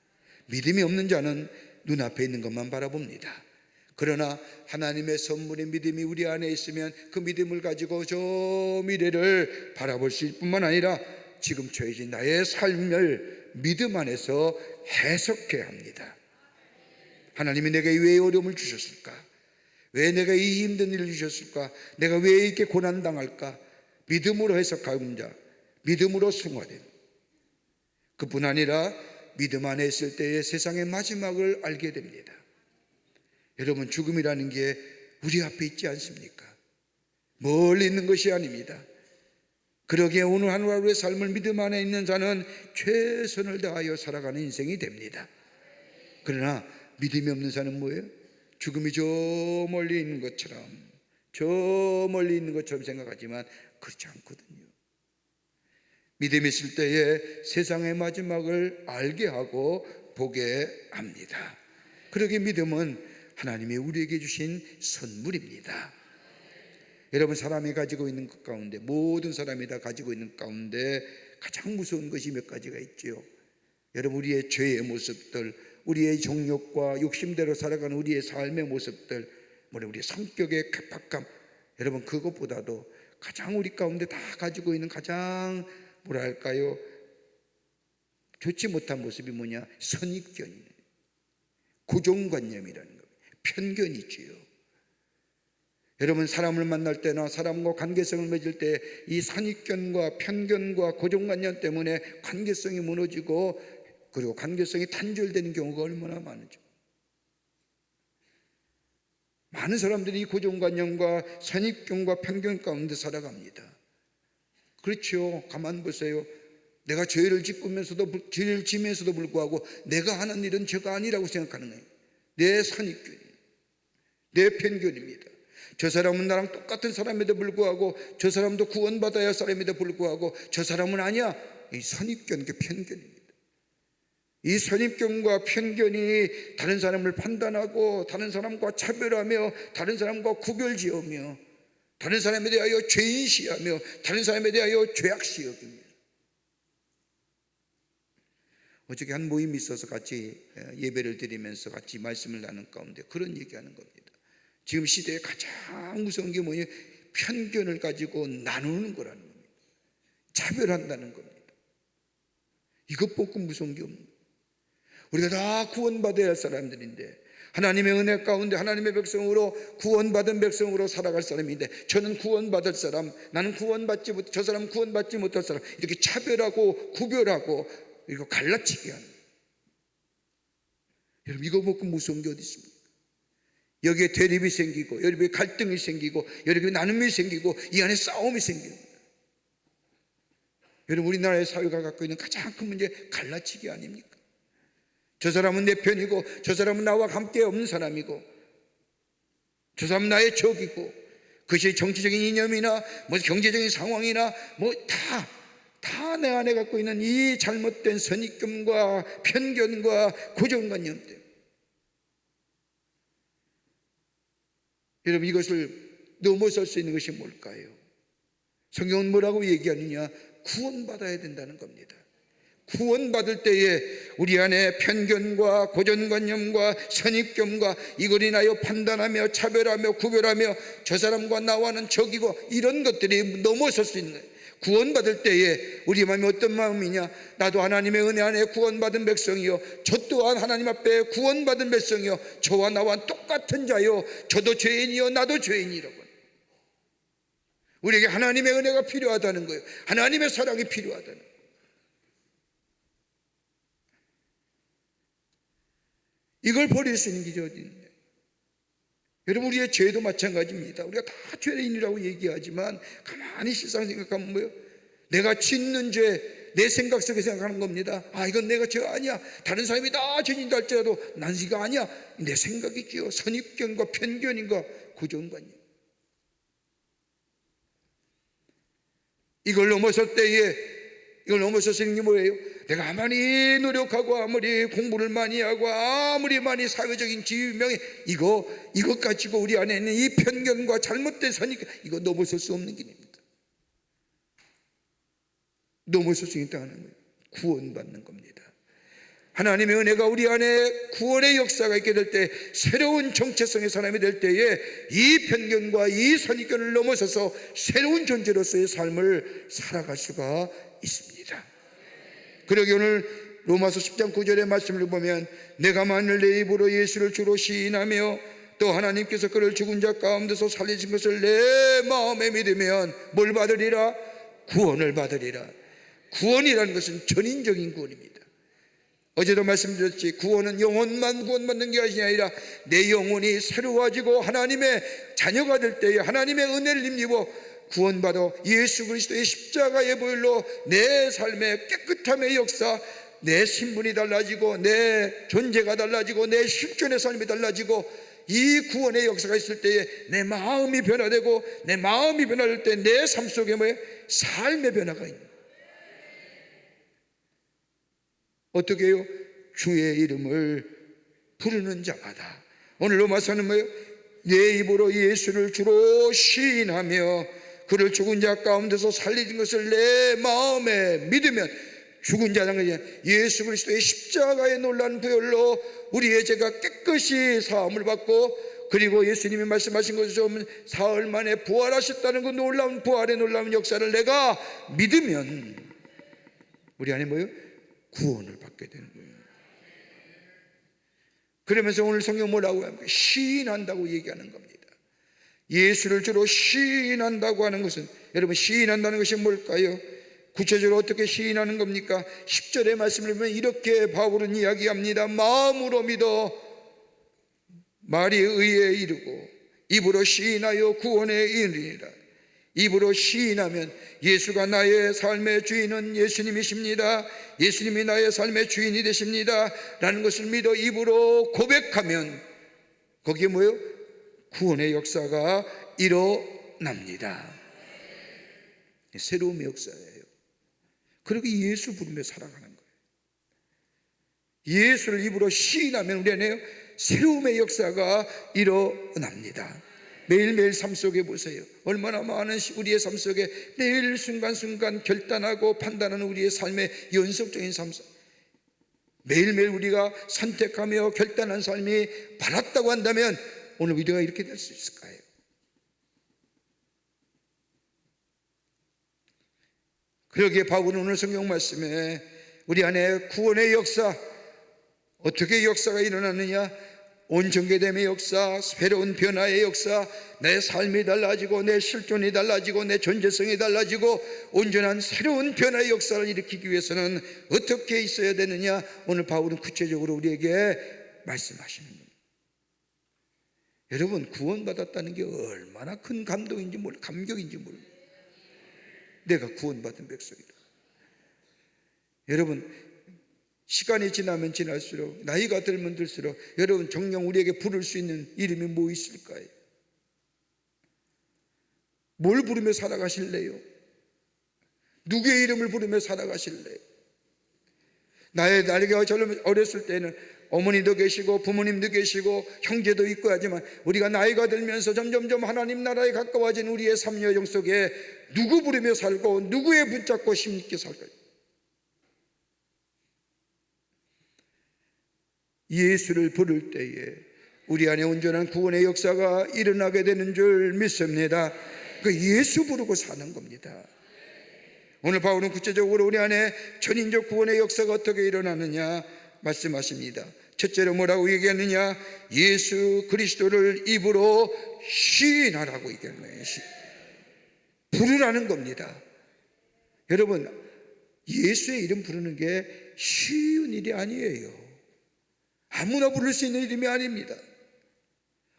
믿음이 없는 자는 눈앞에 있는 것만 바라봅니다. 그러나 하나님의 선물인 믿음이 우리 안에 있으면 그 믿음을 가지고 저 미래를 바라볼 수 있을 뿐만 아니라 지금 처해진 나의 삶을 믿음 안에서 해석해야 합니다. 하나님이 내게 왜 어려움을 주셨을까? 왜 내가 이 힘든 일을 주셨을까? 내가 왜 이렇게 고난당할까? 믿음으로 해석하는 자, 믿음으로 승화된, 그뿐 아니라 믿음 안에 있을 때의 세상의 마지막을 알게 됩니다. 여러분, 죽음이라는 게 우리 앞에 있지 않습니까? 멀리 있는 것이 아닙니다. 그러기에 오늘 하루하루의 삶을 믿음 안에 있는 자는 최선을 다하여 살아가는 인생이 됩니다. 그러나 믿음이 없는 자는 뭐예요? 죽음이 저 멀리 있는 것처럼, 저 멀리 있는 것처럼 생각하지만 그렇지 않거든요. 믿음이 있을 때에 세상의 마지막을 알게 하고 보게 합니다. 그러기에 믿음은 하나님이 우리에게 주신 선물입니다. 여러분, 사람이 가지고 있는 것 가운데, 모든 사람이 다 가지고 있는 가운데 가장 무서운 것이 몇 가지가 있죠. 여러분, 우리의 죄의 모습들, 우리의 정욕과 욕심대로 살아가는 우리의 삶의 모습들, 우리의 성격의 괴팍함, 여러분, 그것보다도 가장 우리 가운데 다 가지고 있는 가장 뭐랄까요, 좋지 못한 모습이 뭐냐? 선입견이에요. 고정관념이라는 겁니다. 편견이지요. 여러분, 사람을 만날 때나 사람과 관계성을 맺을 때 이 선입견과 편견과 고정관념 때문에 관계성이 무너지고 그리고 관계성이 단절되는 경우가 얼마나 많은지. 많은 사람들이 이 고정관념과 선입견과 편견 가운데 살아갑니다. 그렇죠. 가만 보세요. 내가 죄를 짓면서도, 죄를 지면서도 불구하고 내가 하는 일은 죄가 아니라고 생각하는 거예요. 내 선입견이에요. 내 편견입니다. 저 사람은 나랑 똑같은 사람에도 불구하고, 저 사람도 구원받아야 할 사람에도 불구하고 저 사람은 아니야. 이 선입견, 그 편견입니다. 이 선입견과 편견이 다른 사람을 판단하고 다른 사람과 차별하며 다른 사람과 구별지으며 다른 사람에 대하여 죄인시하며 다른 사람에 대하여 죄악시 여깁니다. 어저께 한 모임이 있어서 같이 예배를 드리면서 같이 말씀을 나눈 가운데 그런 얘기하는 겁니다. 지금 시대에 가장 무서운 게 뭐냐? 편견을 가지고 나누는 거라는 겁니다. 차별한다는 겁니다. 이것보다 무서운 게 없는 거예요. 우리가 다 구원받아야 할 사람들인데, 하나님의 은혜 가운데 하나님의 백성으로 구원받은 백성으로 살아갈 사람인데, 저는 구원받을 사람, 나는 구원받지 못, 저 사람 구원받지 못할 사람, 이렇게 차별하고 구별하고 이거 갈라치게 하는. 여러분, 이거만큼 무서운 게 어디 있습니까? 여기에 대립이 생기고, 여기에 갈등이 생기고, 여기에 나눔이 생기고, 이 안에 싸움이 생깁니다. 여러분, 우리나라의 사회가 갖고 있는 가장 큰 문제, 갈라치기 아닙니까? 저 사람은 내 편이고, 저 사람은 나와 함께 없는 사람이고, 저 사람은 나의 적이고, 그것이 정치적인 이념이나 뭐 경제적인 상황이나 뭐 다 내 안에 갖고 있는 이 잘못된 선입견과 편견과 고정관념 때문에. 여러분, 이것을 넘어설 수 있는 것이 뭘까요? 성경은 뭐라고 얘기하느냐? 구원받아야 된다는 겁니다. 구원받을 때에 우리 안에 편견과 고정관념과 선입견과 이걸 인하여 판단하며 차별하며 구별하며 저 사람과 나와는 적이고 이런 것들이 넘어설 수 있는 거예요. 구원받을 때에 우리 마음이 어떤 마음이냐? 나도 하나님의 은혜 안에 구원받은 백성이요, 저 또한 하나님 앞에 구원받은 백성이요, 저와 나와 똑같은 자요, 저도 죄인이요 나도 죄인이라고. 우리에게 하나님의 은혜가 필요하다는 거예요. 하나님의 사랑이 필요하다는 거예요. 이걸 버릴 수 있는 길이 어디 있느냐? 여러분, 우리의 죄도 마찬가지입니다. 우리가 다 죄인이라고 얘기하지만 가만히 실상 생각하면 뭐예요? 내가 짓는 죄, 내 생각 속에 생각하는 겁니다. 아, 이건 내가 죄 아니야. 다른 사람이 다 죄인이다 할지라도 난 죄가 아니야. 내 생각이지요. 선입견과 편견인가 고정관념. 이걸 넘어설 때에, 이걸 넘어서서 있는 게 뭐예요? 내가 아무리 노력하고 아무리 공부를 많이 하고 아무리 많이 사회적인 지위명예, 이것 가지고 우리 안에 있는 이 편견과 잘못된 선입견, 이거 넘어설 수 없는 길입니다. 넘어설 수 있다는 거예요. 구원받는 겁니다. 하나님의 은혜가 우리 안에 구원의 역사가 있게 될 때, 새로운 정체성의 사람이 될 때에 이 편견과 이 선입견을 넘어서서 새로운 존재로서의 삶을 살아갈 수가 있습니다. 그러기 오늘 로마서 10장 9절의 말씀을 보면, 내가 만일 내 입으로 예수를 주로 시인하며 또 하나님께서 그를 죽은 자 가운데서 살리신 것을 내 마음에 믿으면 뭘 받으리라? 구원을 받으리라. 구원이라는 것은 전인적인 구원입니다. 어제도 말씀드렸지, 구원은 영혼만 구원받는 게 아니라 내 영혼이 새로워지고 하나님의 자녀가 될 때에 하나님의 은혜를 힘입어 구원받아 예수 그리스도의 십자가의 보혈로 내 삶의 깨끗함의 역사, 내 신분이 달라지고 내 존재가 달라지고 내 실존의 삶이 달라지고, 이 구원의 역사가 있을 때에 내 마음이 변화되고, 내 마음이 변화될 때 내 삶 속에 뭐예요? 삶의 변화가 있는 거예요. 어떻게 해요? 주의 이름을 부르는 자마다. 오늘 로마서는 뭐예요? 내 입으로 예수를 주로 시인하며 그를 죽은 자 가운데서 살리신 것을 내 마음에 믿으면, 죽은 자는 예수 그리스도의 십자가의 놀라운 보혈로 우리의 죄가 깨끗이 사함을 받고 그리고 예수님이 말씀하신 것처럼 사흘 만에 부활하셨다는 그 놀라운 부활의 놀라운 역사를 내가 믿으면 우리 안에 뭐예요? 구원을 받게 되는 거예요. 그러면서 오늘 성경 뭐라고 합니까? 시인한다고 얘기하는 겁니다. 예수를 주로 시인한다고 하는 것은, 여러분, 시인한다는 것이 뭘까요? 구체적으로 어떻게 시인하는 겁니까? 10절의 말씀을 보면 이렇게 바울은 이야기합니다. 마음으로 믿어 말이 의에 이르고 입으로 시인하여 구원에 이르리라. 입으로 시인하면 예수가 나의 삶의 주인은 예수님이십니다, 예수님이 나의 삶의 주인이 되십니다 라는 것을 믿어 입으로 고백하면 거기에 뭐예요? 구원의 역사가 일어납니다. 새로움의 역사예요. 그리고 예수 부르며 살아가는 거예요. 예수를 입으로 시인하면 우리 안에 새로움의 역사가 일어납니다. 매일매일 삶 속에 보세요. 얼마나 많은 우리의 삶 속에 매일 순간순간 결단하고 판단하는 우리의 삶의 연속적인 삶, 매일매일 우리가 선택하며 결단한 삶이 바랐다고 한다면 오늘 우리가 이렇게 될 수 있을까요? 그러기에 바울은 오늘 성경 말씀에 우리 안에 구원의 역사, 어떻게 역사가 일어나느냐? 온 정개됨의 역사, 새로운 변화의 역사, 내 삶이 달라지고 내 실존이 달라지고 내 존재성이 달라지고 온전한 새로운 변화의 역사를 일으키기 위해서는 어떻게 있어야 되느냐? 오늘 바울은 구체적으로 우리에게 말씀하시는 겁니다. 여러분, 구원받았다는 게 얼마나 큰 감동인지 감격인지 모릅니다. 내가 구원받은 백성이다. 여러분, 시간이 지나면 지날수록, 나이가 들면 들수록 여러분 정녕 우리에게 부를 수 있는 이름이 뭐 있을까요? 뭘 부르며 살아가실래요? 누구의 이름을 부르며 살아가실래요? 나이가 어렸을 때는 어머니도 계시고 부모님도 계시고 형제도 있고 하지만 우리가 나이가 들면서 점점점 하나님 나라에 가까워진 우리의 삶 여정 속에 누구 부르며 살고 누구의 붙잡고 힘있게 살까요? 예수를 부를 때에 우리 안에 온전한 구원의 역사가 일어나게 되는 줄 믿습니다. 그 예수 부르고 사는 겁니다. 오늘 바울은 구체적으로 우리 안에 전인적 구원의 역사가 어떻게 일어나느냐 말씀하십니다. 첫째로 뭐라고 얘기하느냐? 예수 그리스도를 입으로 시인하라고 얘기하는 거예요. 부르라는 겁니다. 여러분, 예수의 이름 부르는 게 쉬운 일이 아니에요. 아무나 부를 수 있는 이름이 아닙니다.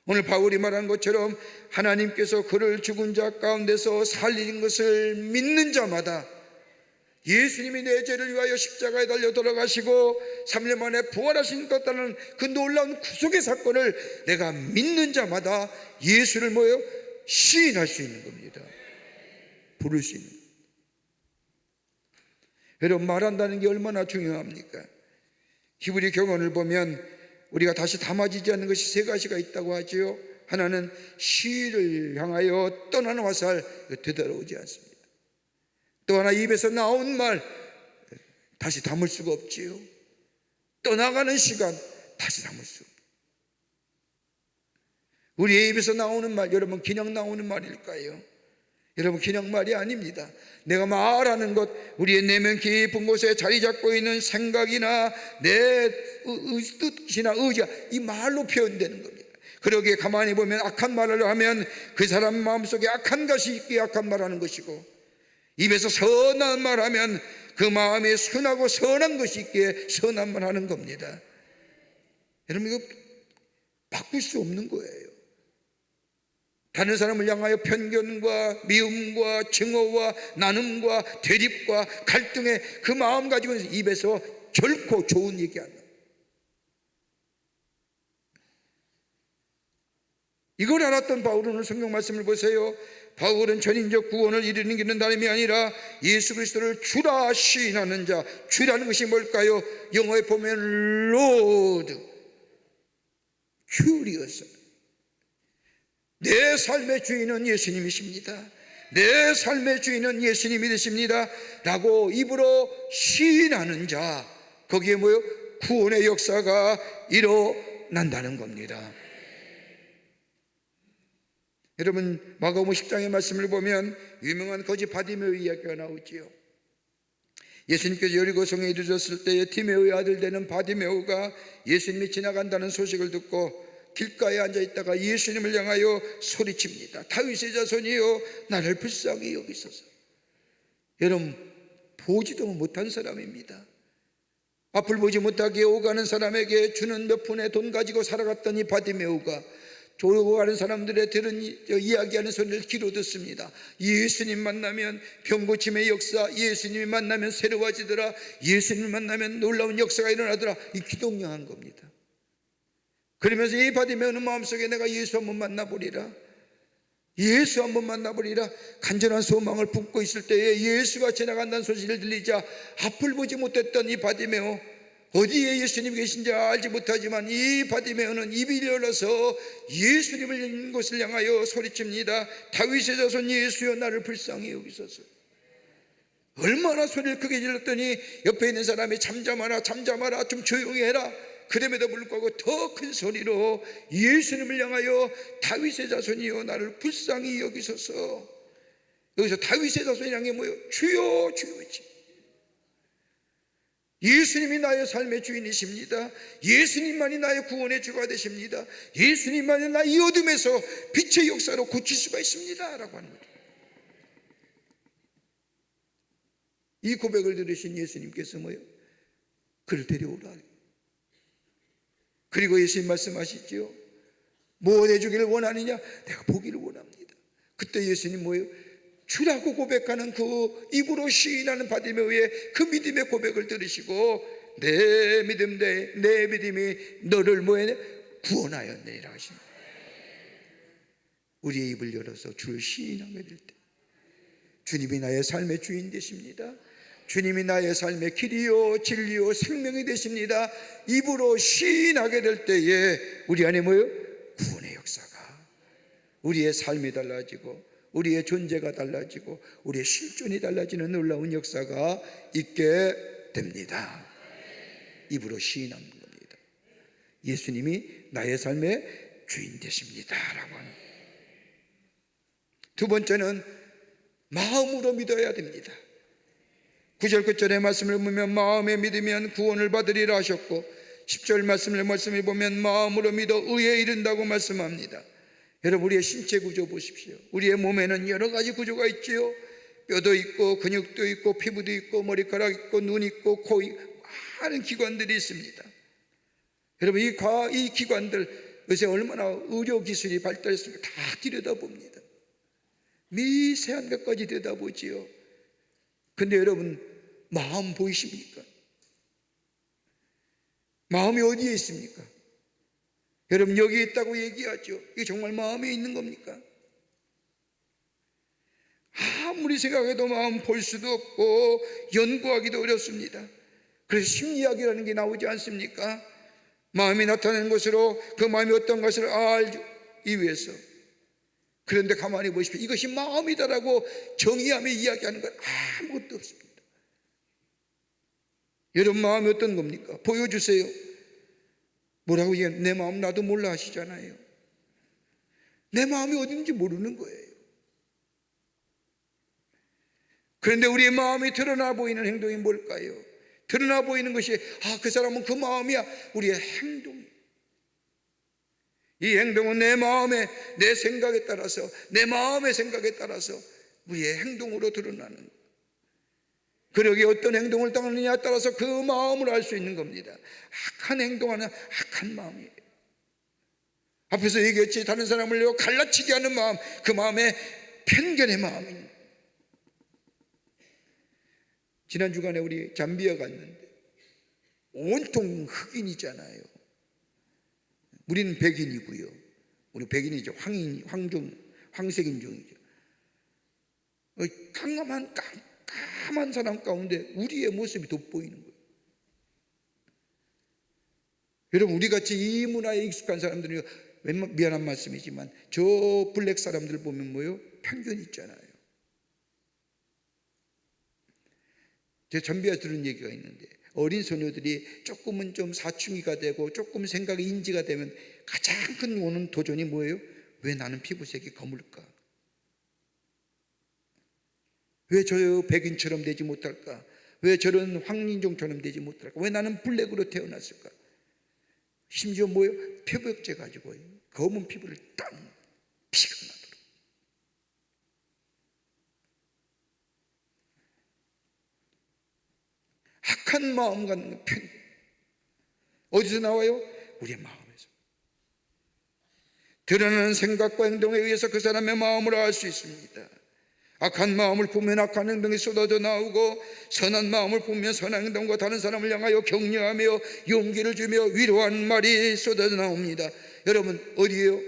오늘 바울이 말한 것처럼 하나님께서 그를 죽은 자 가운데서 살린 것을 믿는 자마다, 예수님이 내 죄를 위하여 십자가에 달려 돌아가시고 3년 만에 부활하신 것 같다는 그 놀라운 구속의 사건을 내가 믿는 자마다 예수를 뭐예요? 시인할 수 있는 겁니다. 부를 수 있는. 여러분, 말한다는 게 얼마나 중요합니까? 히브리 경언을 보면 우리가 다시 담아지지 않는 것이 세 가지가 있다고 하지요. 하나는 시를 향하여 떠나는 화살, 되돌아오지 않습니다. 또 하나, 입에서 나온 말 다시 담을 수가 없지요. 떠나가는 시간 다시 담을 수 없어요. 우리의 입에서 나오는 말, 여러분 그냥 나오는 말일까요? 여러분 그냥 말이 아닙니다. 내가 말하는 것, 우리의 내면 깊은 곳에 자리 잡고 있는 생각이나 내 뜻이나 의지가 이 말로 표현되는 겁니다. 그러기에 가만히 보면 악한 말을 하면 그 사람 마음속에 악한 것이 있기에 악한 말하는 것이고, 입에서 선한 말하면 그 마음에 선하고 선한 것이 있기에 선한 말하는 겁니다. 여러분, 이거 바꿀 수 없는 거예요. 다른 사람을 향하여 편견과 미움과 증오와 나눔과 대립과 갈등의 그 마음 가지고 입에서 결코 좋은 얘기 안 나요. 이걸 알았던 바울은 오늘 성경 말씀을 보세요. 바울은 전인적 구원을 이루는 사람이 아니라 예수 그리스도를 주라 시인하는 자. 주라는 것이 뭘까요? 영어에 보면 Lord, Curious. 내 삶의 주인은 예수님이십니다. 내 삶의 주인은 예수님이 되십니다 라고 입으로 시인하는 자, 거기에 뭐요? 구원의 역사가 일어난다는 겁니다. 여러분 마가복음 10장의 말씀을 보면 유명한 거지 바디메오 이야기가 나오지요. 예수님께서 여리고성에 이르렀을 때에 디메오의 아들 되는 바디메오가 예수님이 지나간다는 소식을 듣고 길가에 앉아있다가 예수님을 향하여 소리칩니다. 다윗의 자손이여 나를 불쌍히 여기소서. 여러분 보지도 못한 사람입니다. 앞을 보지 못하게 오가는 사람에게 주는 몇 푼의 돈 가지고 살아갔던 이 바디메오가 조르고 사람들의 들은 이야기하는 소리를 귀로 듣습니다. 예수님 만나면 병고침의 역사, 예수님이 만나면 새로워지더라, 예수님 만나면 놀라운 역사가 일어나더라. 이 기독령한 겁니다. 그러면서 이 바디메오는 마음속에 내가 예수 한번 만나보리라, 예수 한번 만나보리라 간절한 소망을 품고 있을 때에 예수가 지나간다는 소식을 들리자 앞을 보지 못했던 이 바디메오, 어디에 예수님이 계신지 알지 못하지만 이 바디메오는 입이 열려서 예수님을 있는 곳을 향하여 소리칩니다. 다윗의 자손 예수여 나를 불쌍히 여기소서. 얼마나 소리를 크게 질렀더니 옆에 있는 사람이 잠잠하라 잠잠하라 좀 조용히 해라. 그럼에도 불구하고 더 큰 소리로 예수님을 향하여 다윗의 자손이여 나를 불쌍히 여기소서. 여기서 다윗의 자손이 향해 뭐예요? 주여 주여지. 예수님이 나의 삶의 주인이십니다. 예수님만이 나의 구원의 주가 되십니다. 예수님만이 나의 이 어둠에서 빛의 역사로 고칠 수가 있습니다 라고 하는 거죠. 이 고백을 들으신 예수님께서 뭐예요? 그를 데려오라. 그리고 예수님 말씀하시죠. 뭐 내주기를 원하느냐? 내가 보기를 원합니다. 그때 예수님 뭐예요? 주라고 고백하는 그 입으로 시인하는 바디메오의 그 믿음의 고백을 들으시고 내 믿음이 너를 뭐해? 구원하였느니라 하십니다. 우리의 입을 열어서 주를 시인하게 될 때 주님이 나의 삶의 주인 되십니다. 주님이 나의 삶의 길이요 진리요 생명이 되십니다. 입으로 시인하게 될 때에 우리 안에 뭐예요? 구원의 역사가, 우리의 삶이 달라지고 우리의 존재가 달라지고 우리의 실존이 달라지는 놀라운 역사가 있게 됩니다. 입으로 시인하는 겁니다. 예수님이 나의 삶의 주인 되십니다 라고 하는. 두 번째는 마음으로 믿어야 됩니다. 9절 끝절의 말씀을 보면 마음에 믿으면 구원을 받으리라 하셨고 10절 말씀을 보면 마음으로 믿어 의에 이른다고 말씀합니다. 여러분 우리의 신체 구조 보십시오. 우리의 몸에는 여러 가지 구조가 있지요. 뼈도 있고 근육도 있고 피부도 있고 머리카락 있고 눈 있고 코 있고 많은 기관들이 있습니다. 여러분 이 기관들 요새 얼마나 의료 기술이 발달했습니까? 다 들여다봅니다. 미세한 것까지 들여다보지요. 근데 여러분 마음 보이십니까? 마음이 어디에 있습니까? 여러분 여기 있다고 얘기하죠. 이게 정말 마음에 있는 겁니까? 아무리 생각해도 마음 볼 수도 없고 연구하기도 어렵습니다. 그래서 심리학이라는 게 나오지 않습니까? 마음이 나타내는 것으로 그 마음이 어떤 것을 알기 위해서. 그런데 가만히 보십시오. 이것이 마음이다라고 정의하며 이야기하는 건 아무것도 없습니다. 여러분 마음이 어떤 겁니까? 보여주세요. 뭐라고 얘기해요? 내 마음 나도 몰라 하시잖아요. 내 마음이 어딘지 모르는 거예요. 그런데 우리의 마음이 드러나 보이는 행동이 뭘까요? 드러나 보이는 것이 그 사람은 그 마음이야. 우리의 행동이에요. 이 행동은 내 마음에, 내 생각에 따라서, 내 마음의 생각에 따라서 우리의 행동으로 드러나는 거예요. 그러기에 어떤 행동을 따르느냐에 따라서 그 마음을 알 수 있는 겁니다. 악한 행동하는 악한 마음이에요. 앞에서 얘기했지, 다른 사람을 갈라치게 하는 마음, 그 마음에 편견의 마음입니다. 지난 주간에 우리 잠비아 갔는데 온통 흑인이잖아요. 우리는 백인이고요. 우리 백인이죠. 황색인종이죠. 깜깜한 사람 가운데 우리의 모습이 돋보이는 거예요. 여러분 우리같이 이 문화에 익숙한 사람들은 미안한 말씀이지만 저 블랙 사람들 보면 뭐예요? 편견이 있잖아요. 제가 전비에서 들은 얘기가 있는데 어린 소녀들이 조금은 좀 사춘기가 되고 조금 생각이 인지가 되면 가장 큰 오는 도전이 뭐예요? 왜 나는 피부색이 거물까? 왜 저 백인처럼 되지 못할까? 왜 저런 황인종처럼 되지 못할까? 왜 나는 블랙으로 태어났을까? 심지어 뭐예요? 표백제 가지고 검은 피부를 딱 피가 나도록. 악한 마음 갖는 편. 어디서 나와요? 우리의 마음에서. 드러나는 생각과 행동에 의해서 그 사람의 마음을 알 수 있습니다. 악한 마음을 품으면 악한 행동이 쏟아져 나오고, 선한 마음을 품으면 선한 행동과 다른 사람을 향하여 격려하며 용기를 주며 위로하는 말이 쏟아져 나옵니다. 여러분, 어디에요?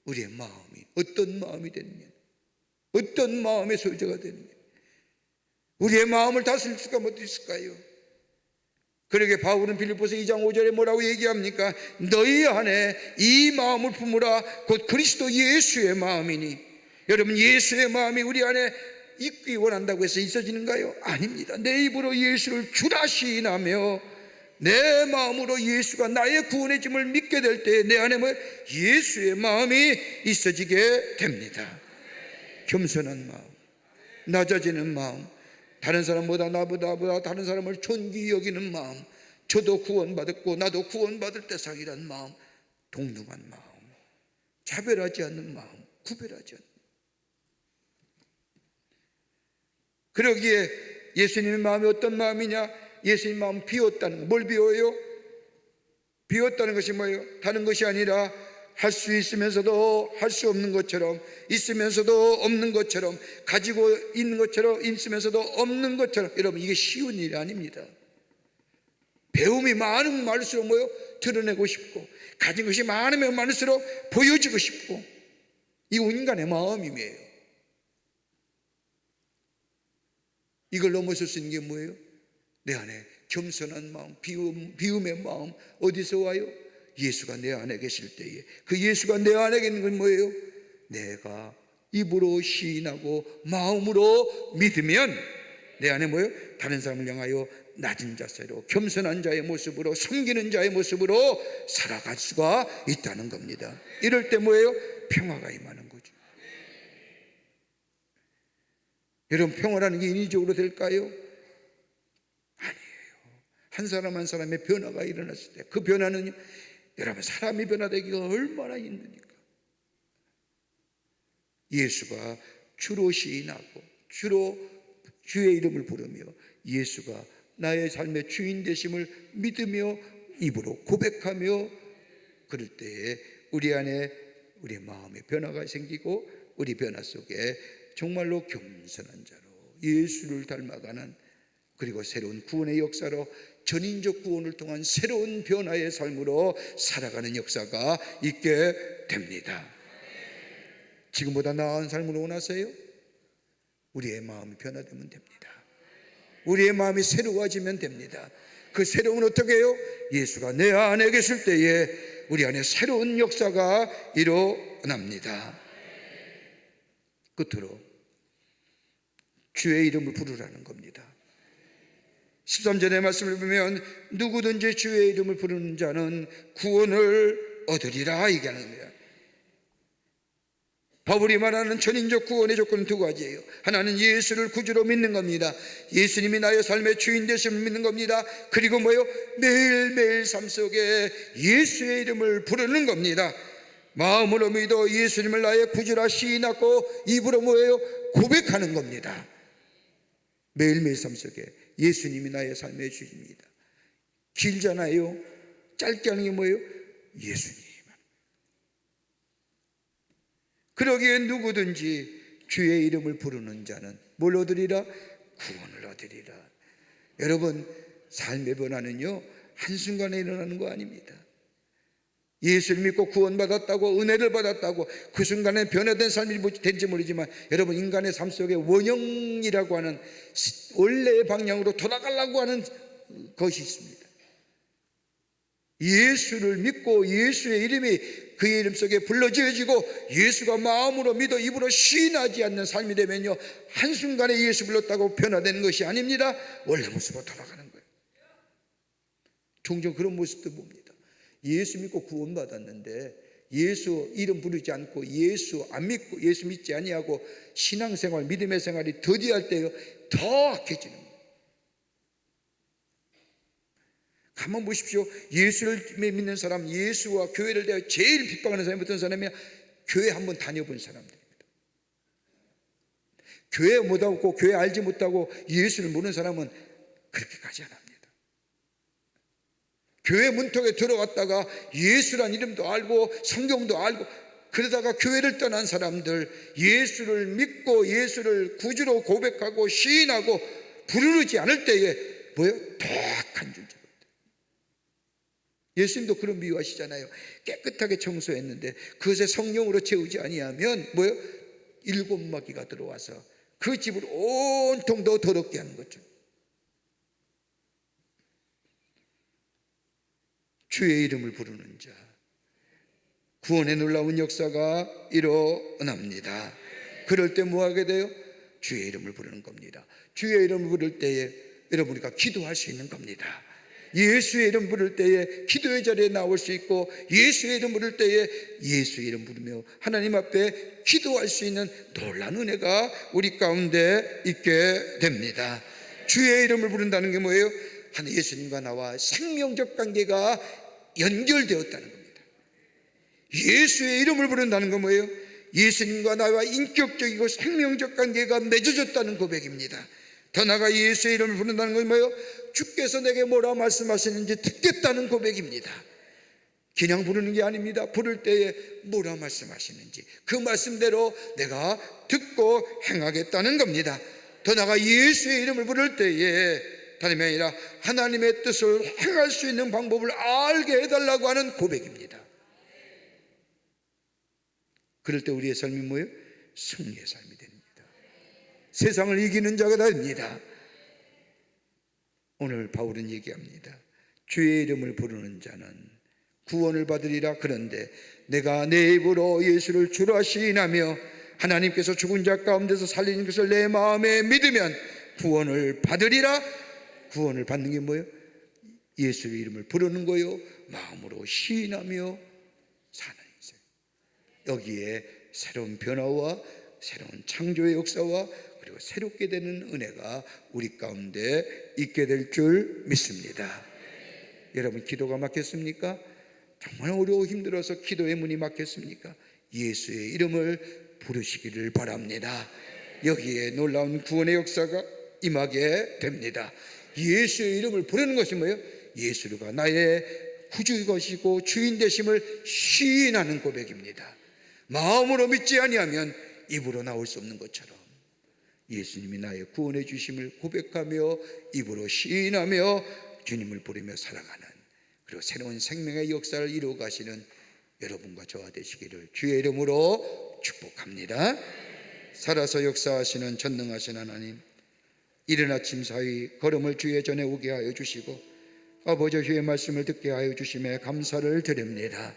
우리의 마음이 어떤 마음이 되느냐, 어떤 마음의 소유자가 되느냐. 우리의 마음을 다스릴 수가 어디 있을까요? 그러게 바울은 빌립보서 2장 5절에 뭐라고 얘기합니까? 너희 안에 이 마음을 품으라. 곧 그리스도 예수의 마음이니. 여러분, 예수의 마음이 우리 안에 있기 원한다고 해서 있어지는가요? 아닙니다. 내 입으로 예수를 주라 시인하며 내 마음으로 예수가 나의 구원의 짐을 믿게 될 때 내 안에 뭐 예수의 마음이 있어지게 됩니다. 겸손한 마음, 낮아지는 마음, 다른 사람보다 나보다 다른 사람을 존귀히 여기는 마음, 저도 구원받았고 나도 구원받을 대상이라는 마음, 동등한 마음, 차별하지 않는 마음, 구별하지 않는. 그러기에 예수님의 마음이 어떤 마음이냐? 예수님 마음 비웠다는 거. 뭘 비워요? 비웠다는 것이 뭐예요? 다른 것이 아니라 할 수 있으면서도 할 수 없는 것처럼, 있으면서도 없는 것처럼, 가지고 있는 것처럼 있으면서도 없는 것처럼. 여러분, 이게 쉬운 일이 아닙니다. 배움이 많으면 많을수록 뭐예요? 드러내고 싶고, 가진 것이 많으면 많을수록 보여주고 싶고, 이 인간의 마음이에요. 이걸 넘어설 수 있는 게 뭐예요? 내 안에 겸손한 마음, 비움의 마음. 어디서 와요? 예수가 내 안에 계실 때에. 그 예수가 내 안에 있는 건 뭐예요? 내가 입으로 시인하고 마음으로 믿으면 내 안에 뭐예요? 다른 사람을 향하여 낮은 자세로, 겸손한 자의 모습으로, 섬기는 자의 모습으로 살아갈 수가 있다는 겁니다. 이럴 때 뭐예요? 평화가 임하는 거죠. 여러분, 평화라는 게 인위적으로 될까요? 아니에요. 한 사람 한 사람의 변화가 일어났을 때 그 변화는, 여러분, 사람이 변화되기가 얼마나 힘드니까. 예수가 주로 시인하고 주로 주의 이름을 부르며 예수가 나의 삶의 주인 되심을 믿으며 입으로 고백하며 그럴 때에 우리 안에 우리의 마음의 변화가 생기고, 우리 변화 속에 정말로 겸손한 자로 예수를 닮아가는, 그리고 새로운 구원의 역사로 전인적 구원을 통한 새로운 변화의 삶으로 살아가는 역사가 있게 됩니다. 지금보다 나은 삶을 원하세요? 우리의 마음이 변화되면 됩니다. 우리의 마음이 새로워지면 됩니다. 그 새로움은 어떻게 해요? 예수가 내 안에 계실 때에 우리 안에 새로운 역사가 일어납니다. 끝으로 주의 이름을 부르라는 겁니다. 13절의 말씀을 보면 누구든지 주의 이름을 부르는 자는 구원을 얻으리라 얘기하는 겁니다. 바울이 말하는 전인적 구원의 조건은 두 가지예요. 하나는 예수를 구주로 믿는 겁니다. 예수님이 나의 삶의 주인 되심을 믿는 겁니다. 그리고 뭐예요? 매일매일 삶 속에 예수의 이름을 부르는 겁니다. 마음으로 믿어 예수님을 나의 구주라 시인하고 입으로 뭐예요? 고백하는 겁니다. 매일매일 삶 속에 예수님이 나의 삶의 주인입니다. 길잖아요. 짧게 하는 게 뭐예요? 예수님. 그러기에 누구든지 주의 이름을 부르는 자는 뭘 얻으리라? 구원을 얻으리라. 여러분, 삶의 변화는요 한순간에 일어나는 거 아닙니다. 예수를 믿고 구원받았다고, 은혜를 받았다고 그 순간에 변화된 삶이 될지 모르지만, 여러분, 인간의 삶 속에 원형이라고 하는 원래의 방향으로 돌아가려고 하는 것이 있습니다. 예수를 믿고 예수의 이름이 그의 이름 속에 불러지어지고 예수가 마음으로 믿어 입으로 시인하지 않는 삶이 되면요 한순간에 예수 불렀다고 변화되는 것이 아닙니다. 원래 모습으로 돌아가는 거예요. 종종 그런 모습도 봅니다. 예수 믿고 구원받았는데 예수 이름 부르지 않고 예수 안 믿고 예수 믿지 아니하고 신앙생활 믿음의 생활이 더디할 때요 더 악해지는 거예요. 가만 보십시오. 예수를 믿는 사람, 예수와 교회를 대해 제일 핍박하는 사람이 어떤 사람이야? 교회 한번 다녀본 사람들입니다. 교회 못하고 교회 알지 못하고 예수를 모르는 사람은 그렇게까지 안 합니다. 교회 문턱에 들어갔다가 예수란 이름도 알고 성경도 알고 그러다가 교회를 떠난 사람들, 예수를 믿고 예수를 구주로 고백하고 시인하고 부르지 않을 때에 뭐예요? 더 악한 존재입니다. 예수님도 그런 비유하시잖아요. 깨끗하게 청소했는데 그것에 성령으로 채우지 아니하면 뭐예요? 7마귀가 들어와서 그 집을 온통 더 더럽게 하는 거죠. 주의 이름을 부르는 자, 구원의 놀라운 역사가 일어납니다. 그럴 때 뭐 하게 돼요? 주의 이름을 부르는 겁니다. 주의 이름을 부를 때에 여러분이가 기도할 수 있는 겁니다. 예수의 이름 부를 때에 기도의 자리에 나올 수 있고, 예수의 이름 부를 때에 예수의 이름 부르며 하나님 앞에 기도할 수 있는 놀라운 은혜가 우리 가운데 있게 됩니다. 주의 이름을 부른다는 게 뭐예요? 하나님 예수님과 나와 생명적 관계가 연결되었다는 겁니다. 예수의 이름을 부른다는 건 뭐예요? 예수님과 나와 인격적이고 생명적 관계가 맺어졌다는 고백입니다. 더 나아가 예수의 이름을 부른다는 건 뭐예요? 주께서 내게 뭐라 말씀하시는지 듣겠다는 고백입니다. 그냥 부르는 게 아닙니다. 부를 때에 뭐라 말씀하시는지 그 말씀대로 내가 듣고 행하겠다는 겁니다. 더 나아가 예수의 이름을 부를 때에 다름이 아니라 하나님의 뜻을 행할 수 있는 방법을 알게 해달라고 하는 고백입니다. 그럴 때 우리의 삶이 뭐예요? 승리의 삶이 됩니다. 세상을 이기는 자가 됩니다. 오늘 바울은 얘기합니다. 주의 이름을 부르는 자는 구원을 받으리라. 그런데 내가 내 입으로 예수를 주라 시인하며 하나님께서 죽은 자 가운데서 살리는 것을 내 마음에 믿으면 구원을 받으리라. 구원을 받는 게 뭐예요? 예수의 이름을 부르는 거요, 마음으로 시인하며 사는 인생. 여기에 새로운 변화와 새로운 창조의 역사와 그리고 새롭게 되는 은혜가 우리 가운데 있게 될 줄 믿습니다. 여러분, 기도가 막혔습니까? 정말 어려워 힘들어서 기도의 문이 막혔습니까? 예수의 이름을 부르시기를 바랍니다. 여기에 놀라운 구원의 역사가 임하게 됩니다. 예수의 이름을 부르는 것이 뭐예요? 예수가 나의 구주의 것이고 주인 되심을 시인하는 고백입니다. 마음으로 믿지 아니하면 입으로 나올 수 없는 것처럼 예수님이 나의 구원해 주심을 고백하며 입으로 시인하며 주님을 부르며 살아가는, 그리고 새로운 생명의 역사를 이루어 가시는 여러분과 저와 되시기를 주의 이름으로 축복합니다. 살아서 역사하시는 전능하신 하나님, 이른 아침 사이 걸음을 주의 전에 오게 하여 주시고 아버지 주의 말씀을 듣게 하여 주심에 감사를 드립니다.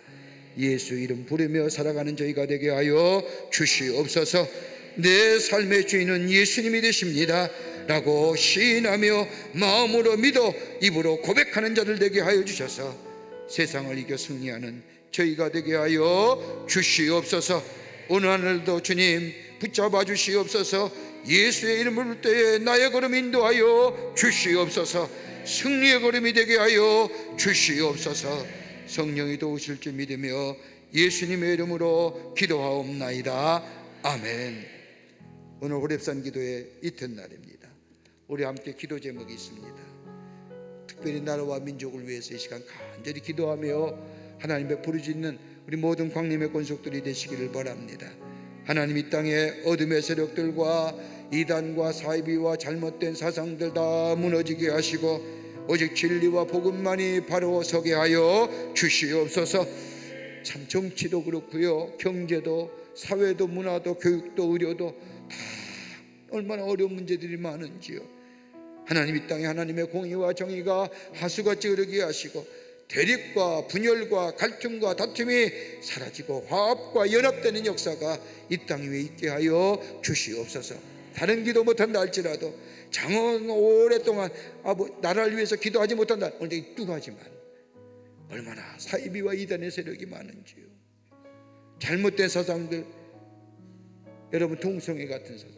예수 이름 부르며 살아가는 저희가 되게 하여 주시옵소서. 내 삶의 주인은 예수님이 되십니다 라고 시인하며 마음으로 믿어 입으로 고백하는 자들 되게 하여 주셔서 세상을 이겨 승리하는 저희가 되게 하여 주시옵소서. 오늘 하늘도 주님 붙잡아 주시옵소서. 예수의 이름을 부를 때에 나의 걸음 인도하여 주시옵소서. 승리의 걸음이 되게 하여 주시옵소서. 성령이 도우실 줄 믿으며 예수님의 이름으로 기도하옵나이다. 아멘. 오늘 호렙산 기도의 이튿날입니다. 우리 함께 기도 제목이 있습니다. 특별히 나라와 민족을 위해서 이 시간 간절히 기도하며 하나님의 부르짖는 우리 모든 광림의 권속들이 되시기를 바랍니다. 하나님, 이 땅의 어둠의 세력들과 이단과 사이비와 잘못된 사상들 다 무너지게 하시고 오직 진리와 복음만이 바로 서게 하여 주시옵소서. 참 정치도 그렇고요, 경제도 사회도 문화도 교육도 의료도 다 얼마나 어려운 문제들이 많은지요. 하나님, 이 땅에 하나님의 공의와 정의가 하수같이 흐르게 하시고 대립과 분열과 갈등과 다툼이 사라지고 화합과 연합되는 역사가 이 땅 위에 있게 하여 주시옵소서. 다른 기도 못한다 할지라도 장원 오랫동안 나라를 위해서 기도하지 못한다, 오늘 뚝하지만 얼마나 사이비와 이단의 세력이 많은지요. 잘못된 사상들, 여러분 동성애 같은 사상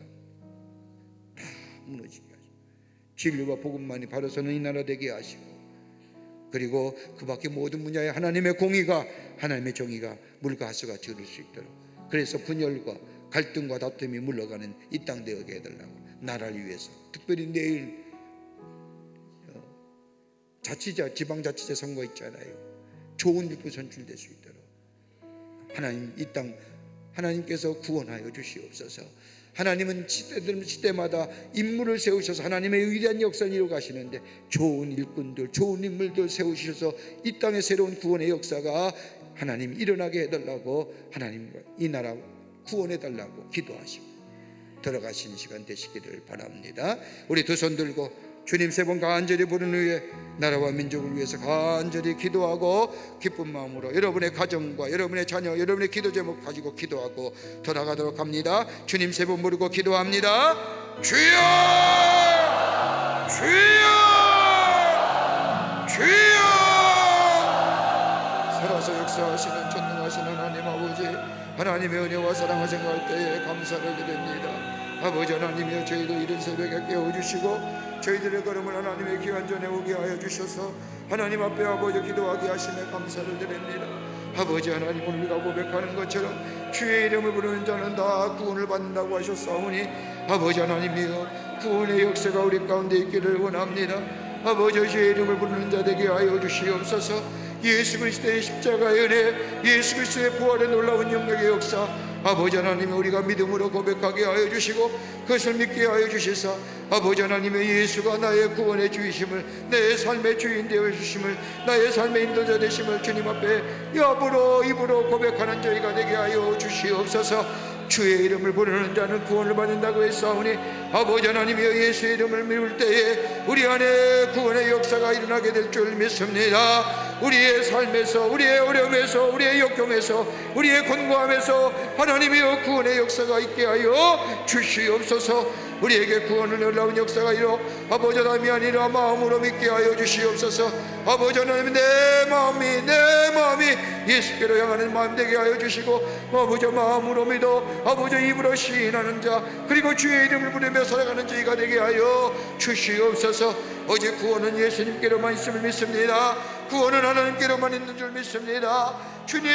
다 무너지게 하시고, 진리와 복음만이 바로 서는 이 나라 되게 하시고, 그리고 그 밖에 모든 분야에 하나님의 공의가, 하나님의 정의가 물과 하수같이 흐를 수 있도록, 그래서 분열과 갈등과 다툼이 물러가는 이 땅 되게 해달라고, 나라를 위해서. 특별히 내일 자치자, 지방자치제 선거 있잖아요. 좋은 일부 선출될 수 있도록 하나님, 이 땅 하나님께서 구원하여 주시옵소서. 하나님은 시대마다 인물을 세우셔서 하나님의 위대한 역사를 이루어 가시는데, 좋은 일꾼들, 좋은 인물들 세우셔서 이 땅의 새로운 구원의 역사가 하나님 일어나게 해달라고, 하나님과 이 나라 구원해 달라고 기도하시고 들어가시는 시간 되시기를 바랍니다. 우리 두 손 들고 주님 세 번 간절히 부른 후에 나라와 민족을 위해서 간절히 기도하고, 기쁜 마음으로 여러분의 가정과 여러분의 자녀, 여러분의 기도 제목 가지고 기도하고 돌아가도록 합니다. 주님 세 번 부르고 기도합니다. 주여, 주여, 주여. 살아서 역사하시는 전능하신 하나님 아버지, 하나님의 은혜와 사랑을 생각할 때에 감사를 드립니다. 아버지 하나님이여, 저희도 이른 새벽에 깨워주시고 저희들의 걸음을 하나님의 귀한 전에 오게 하여 주셔서 하나님 앞에 아버지 기도하게 하시며 감사를 드립니다. 아버지 하나님, 오늘 우리가 고백하는 것처럼 주의 이름을 부르는 자는 다 구원을 받는다고 하셨사오니, 아버지 하나님이여, 구원의 역사가 우리 가운데 있기를 원합니다. 아버지, 주의 이름을 부르는 자 되게 하여 주시옵소서. 예수 그리스도의 십자가의 은혜, 예수 그리스도의 부활의 놀라운 영역의 역사, 아버지 하나님, 우리가 믿음으로 고백하게 하여 주시고 그것을 믿게 하여 주시사, 아버지 하나님의 예수가 나의 구원의 주이심을, 내 삶의 주인 되어 주심을, 나의 삶의 인도자 되심을 주님 앞에 입으로 고백하는 저희가 되게 하여 주시옵소서. 주의 이름을 부르는 자는 구원을 받는다고 했사오니, 아버지 하나님이여, 예수의 이름을 믿을 때에 우리 안에 구원의 역사가 일어나게 될 줄 믿습니다. 우리의 삶에서, 우리의 어려움에서, 우리의 역경에서, 우리의 권고함에서 하나님이여, 구원의 역사가 있게 하여 주시옵소서. 우리에게 구원을 놀라운 역사가 이루어 아버지 하나님이 아니라 마음으로 믿게 하여 주시옵소서. 아버지 하나님, 내 마음이 예수께로 향하는 마음 되게 하여 주시고, 아버지 마음으로 믿어 아버지 입으로 시인하는 자, 그리고 주의 이름을 부르며 살아가는 저희가 되게 하여 주시옵소서. 어제 구원은 예수님께로만 있음을 믿습니다. 구원은 하나님께로만 있는 줄 믿습니다. 주님,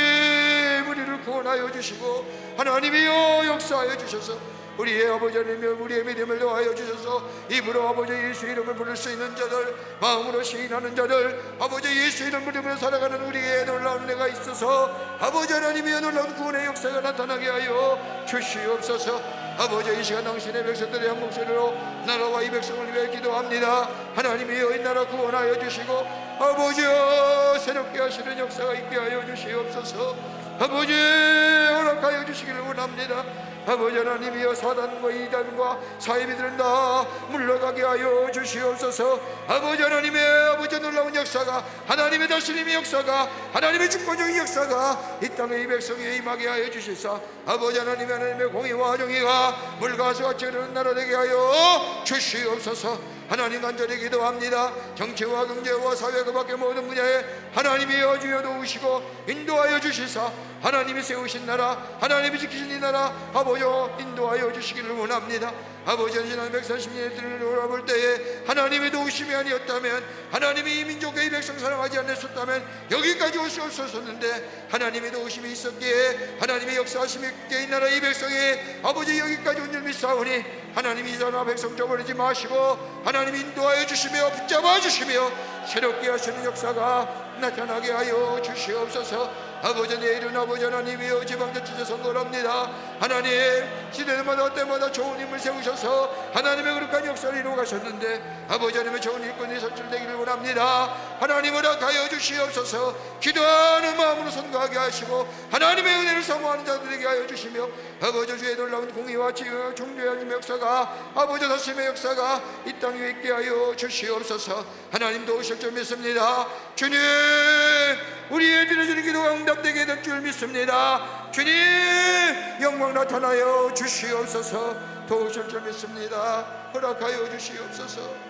우리를 구원하여 주시고 하나님이여 역사하여 주셔서 우리의 아버지 하나님이여, 우리의 믿음을 더하여 주셔서 입으로 아버지 예수 이름을 부를 수 있는 자들, 마음으로 시인하는 자들, 아버지 예수 이름 부르며 살아가는 우리의 놀라운 은혜가 있어서 아버지 하나님이여, 놀라운 구원의 역사가 나타나게 하여 주시옵소서. 아버지, 이 시간 당신의 백성들의 한 목소리로 나라와 이 백성을 위해 기도합니다. 하나님이여, 이 나라 구원하여 주시고 아버지여, 새롭게 하시는 역사가 있게 하여 주시옵소서. 아버지, 허락하여 주시기를 원합니다. 아버지 하나님이여, 사단과 이단과 사이비들은 다 물러가게 하여 주시옵소서. 아버지 하나님의 아버지 놀라운 역사가, 하나님의 다스림의 역사가, 하나님의 주권적인 역사가 이 땅의 이 백성에 임하게 하여 주시사, 아버지 하나님의 공의와 정의가 물과 하수같이 흐르는 나라 되게 하여 주시옵소서. 하나님 간절히 기도합니다. 정치와 경제와 사회 그 밖의 모든 분야에 하나님이여 주여 도우시고 인도하여 주시사, 하나님이 세우신 나라, 하나님이 지키신 이 나라 아버지 인도하여 주시기를 원합니다. 아버지, 지난 130년을 돌아볼 때에 하나님의 도우심이 아니었다면, 하나님이 이 민족의 이 백성 사랑하지 않으셨다면 여기까지 올 수 없었는데, 하나님의 도우심이 있었기에 하나님의 역사하심이 있기에 이 나라 이 백성이 아버지 여기까지 온 줄 믿사오니, 하나님이 이 나라 백성 저버리지 마시고 하나님이 인도하여 주시며 붙잡아 주시며 새롭게 하시는 역사가 나타나게 하여 주시옵소서. 아버지, 내일은 아버지 하나님이여 지방자치제 선거를 합니다. 하나님, 시대마다 때마다 좋은 힘을 세우셔서 하나님의 그릇한 역사를 이루어 가셨는데, 아버지 하나님의 좋은 일꾼이 선출되기를 원합니다. 하나님 허락하여 주시옵소서. 기도하는 마음으로 선거하게 하시고 하나님의 은혜를 사모하는 자들에게 하여 주시며, 아버지 주의 놀라운 공의와 지혜와 종교의 역사가, 아버지 다스림의 역사가 이 땅 위에 있게 하여 주시옵소서. 하나님 도우실 줄 믿습니다. 주님, 우리의 드려지는 기도가 응답되게 될 줄 믿습니다. 주님, 영광 나타나여 주시옵소서. 도우실 줄 믿습니다. 허락하여 주시옵소서.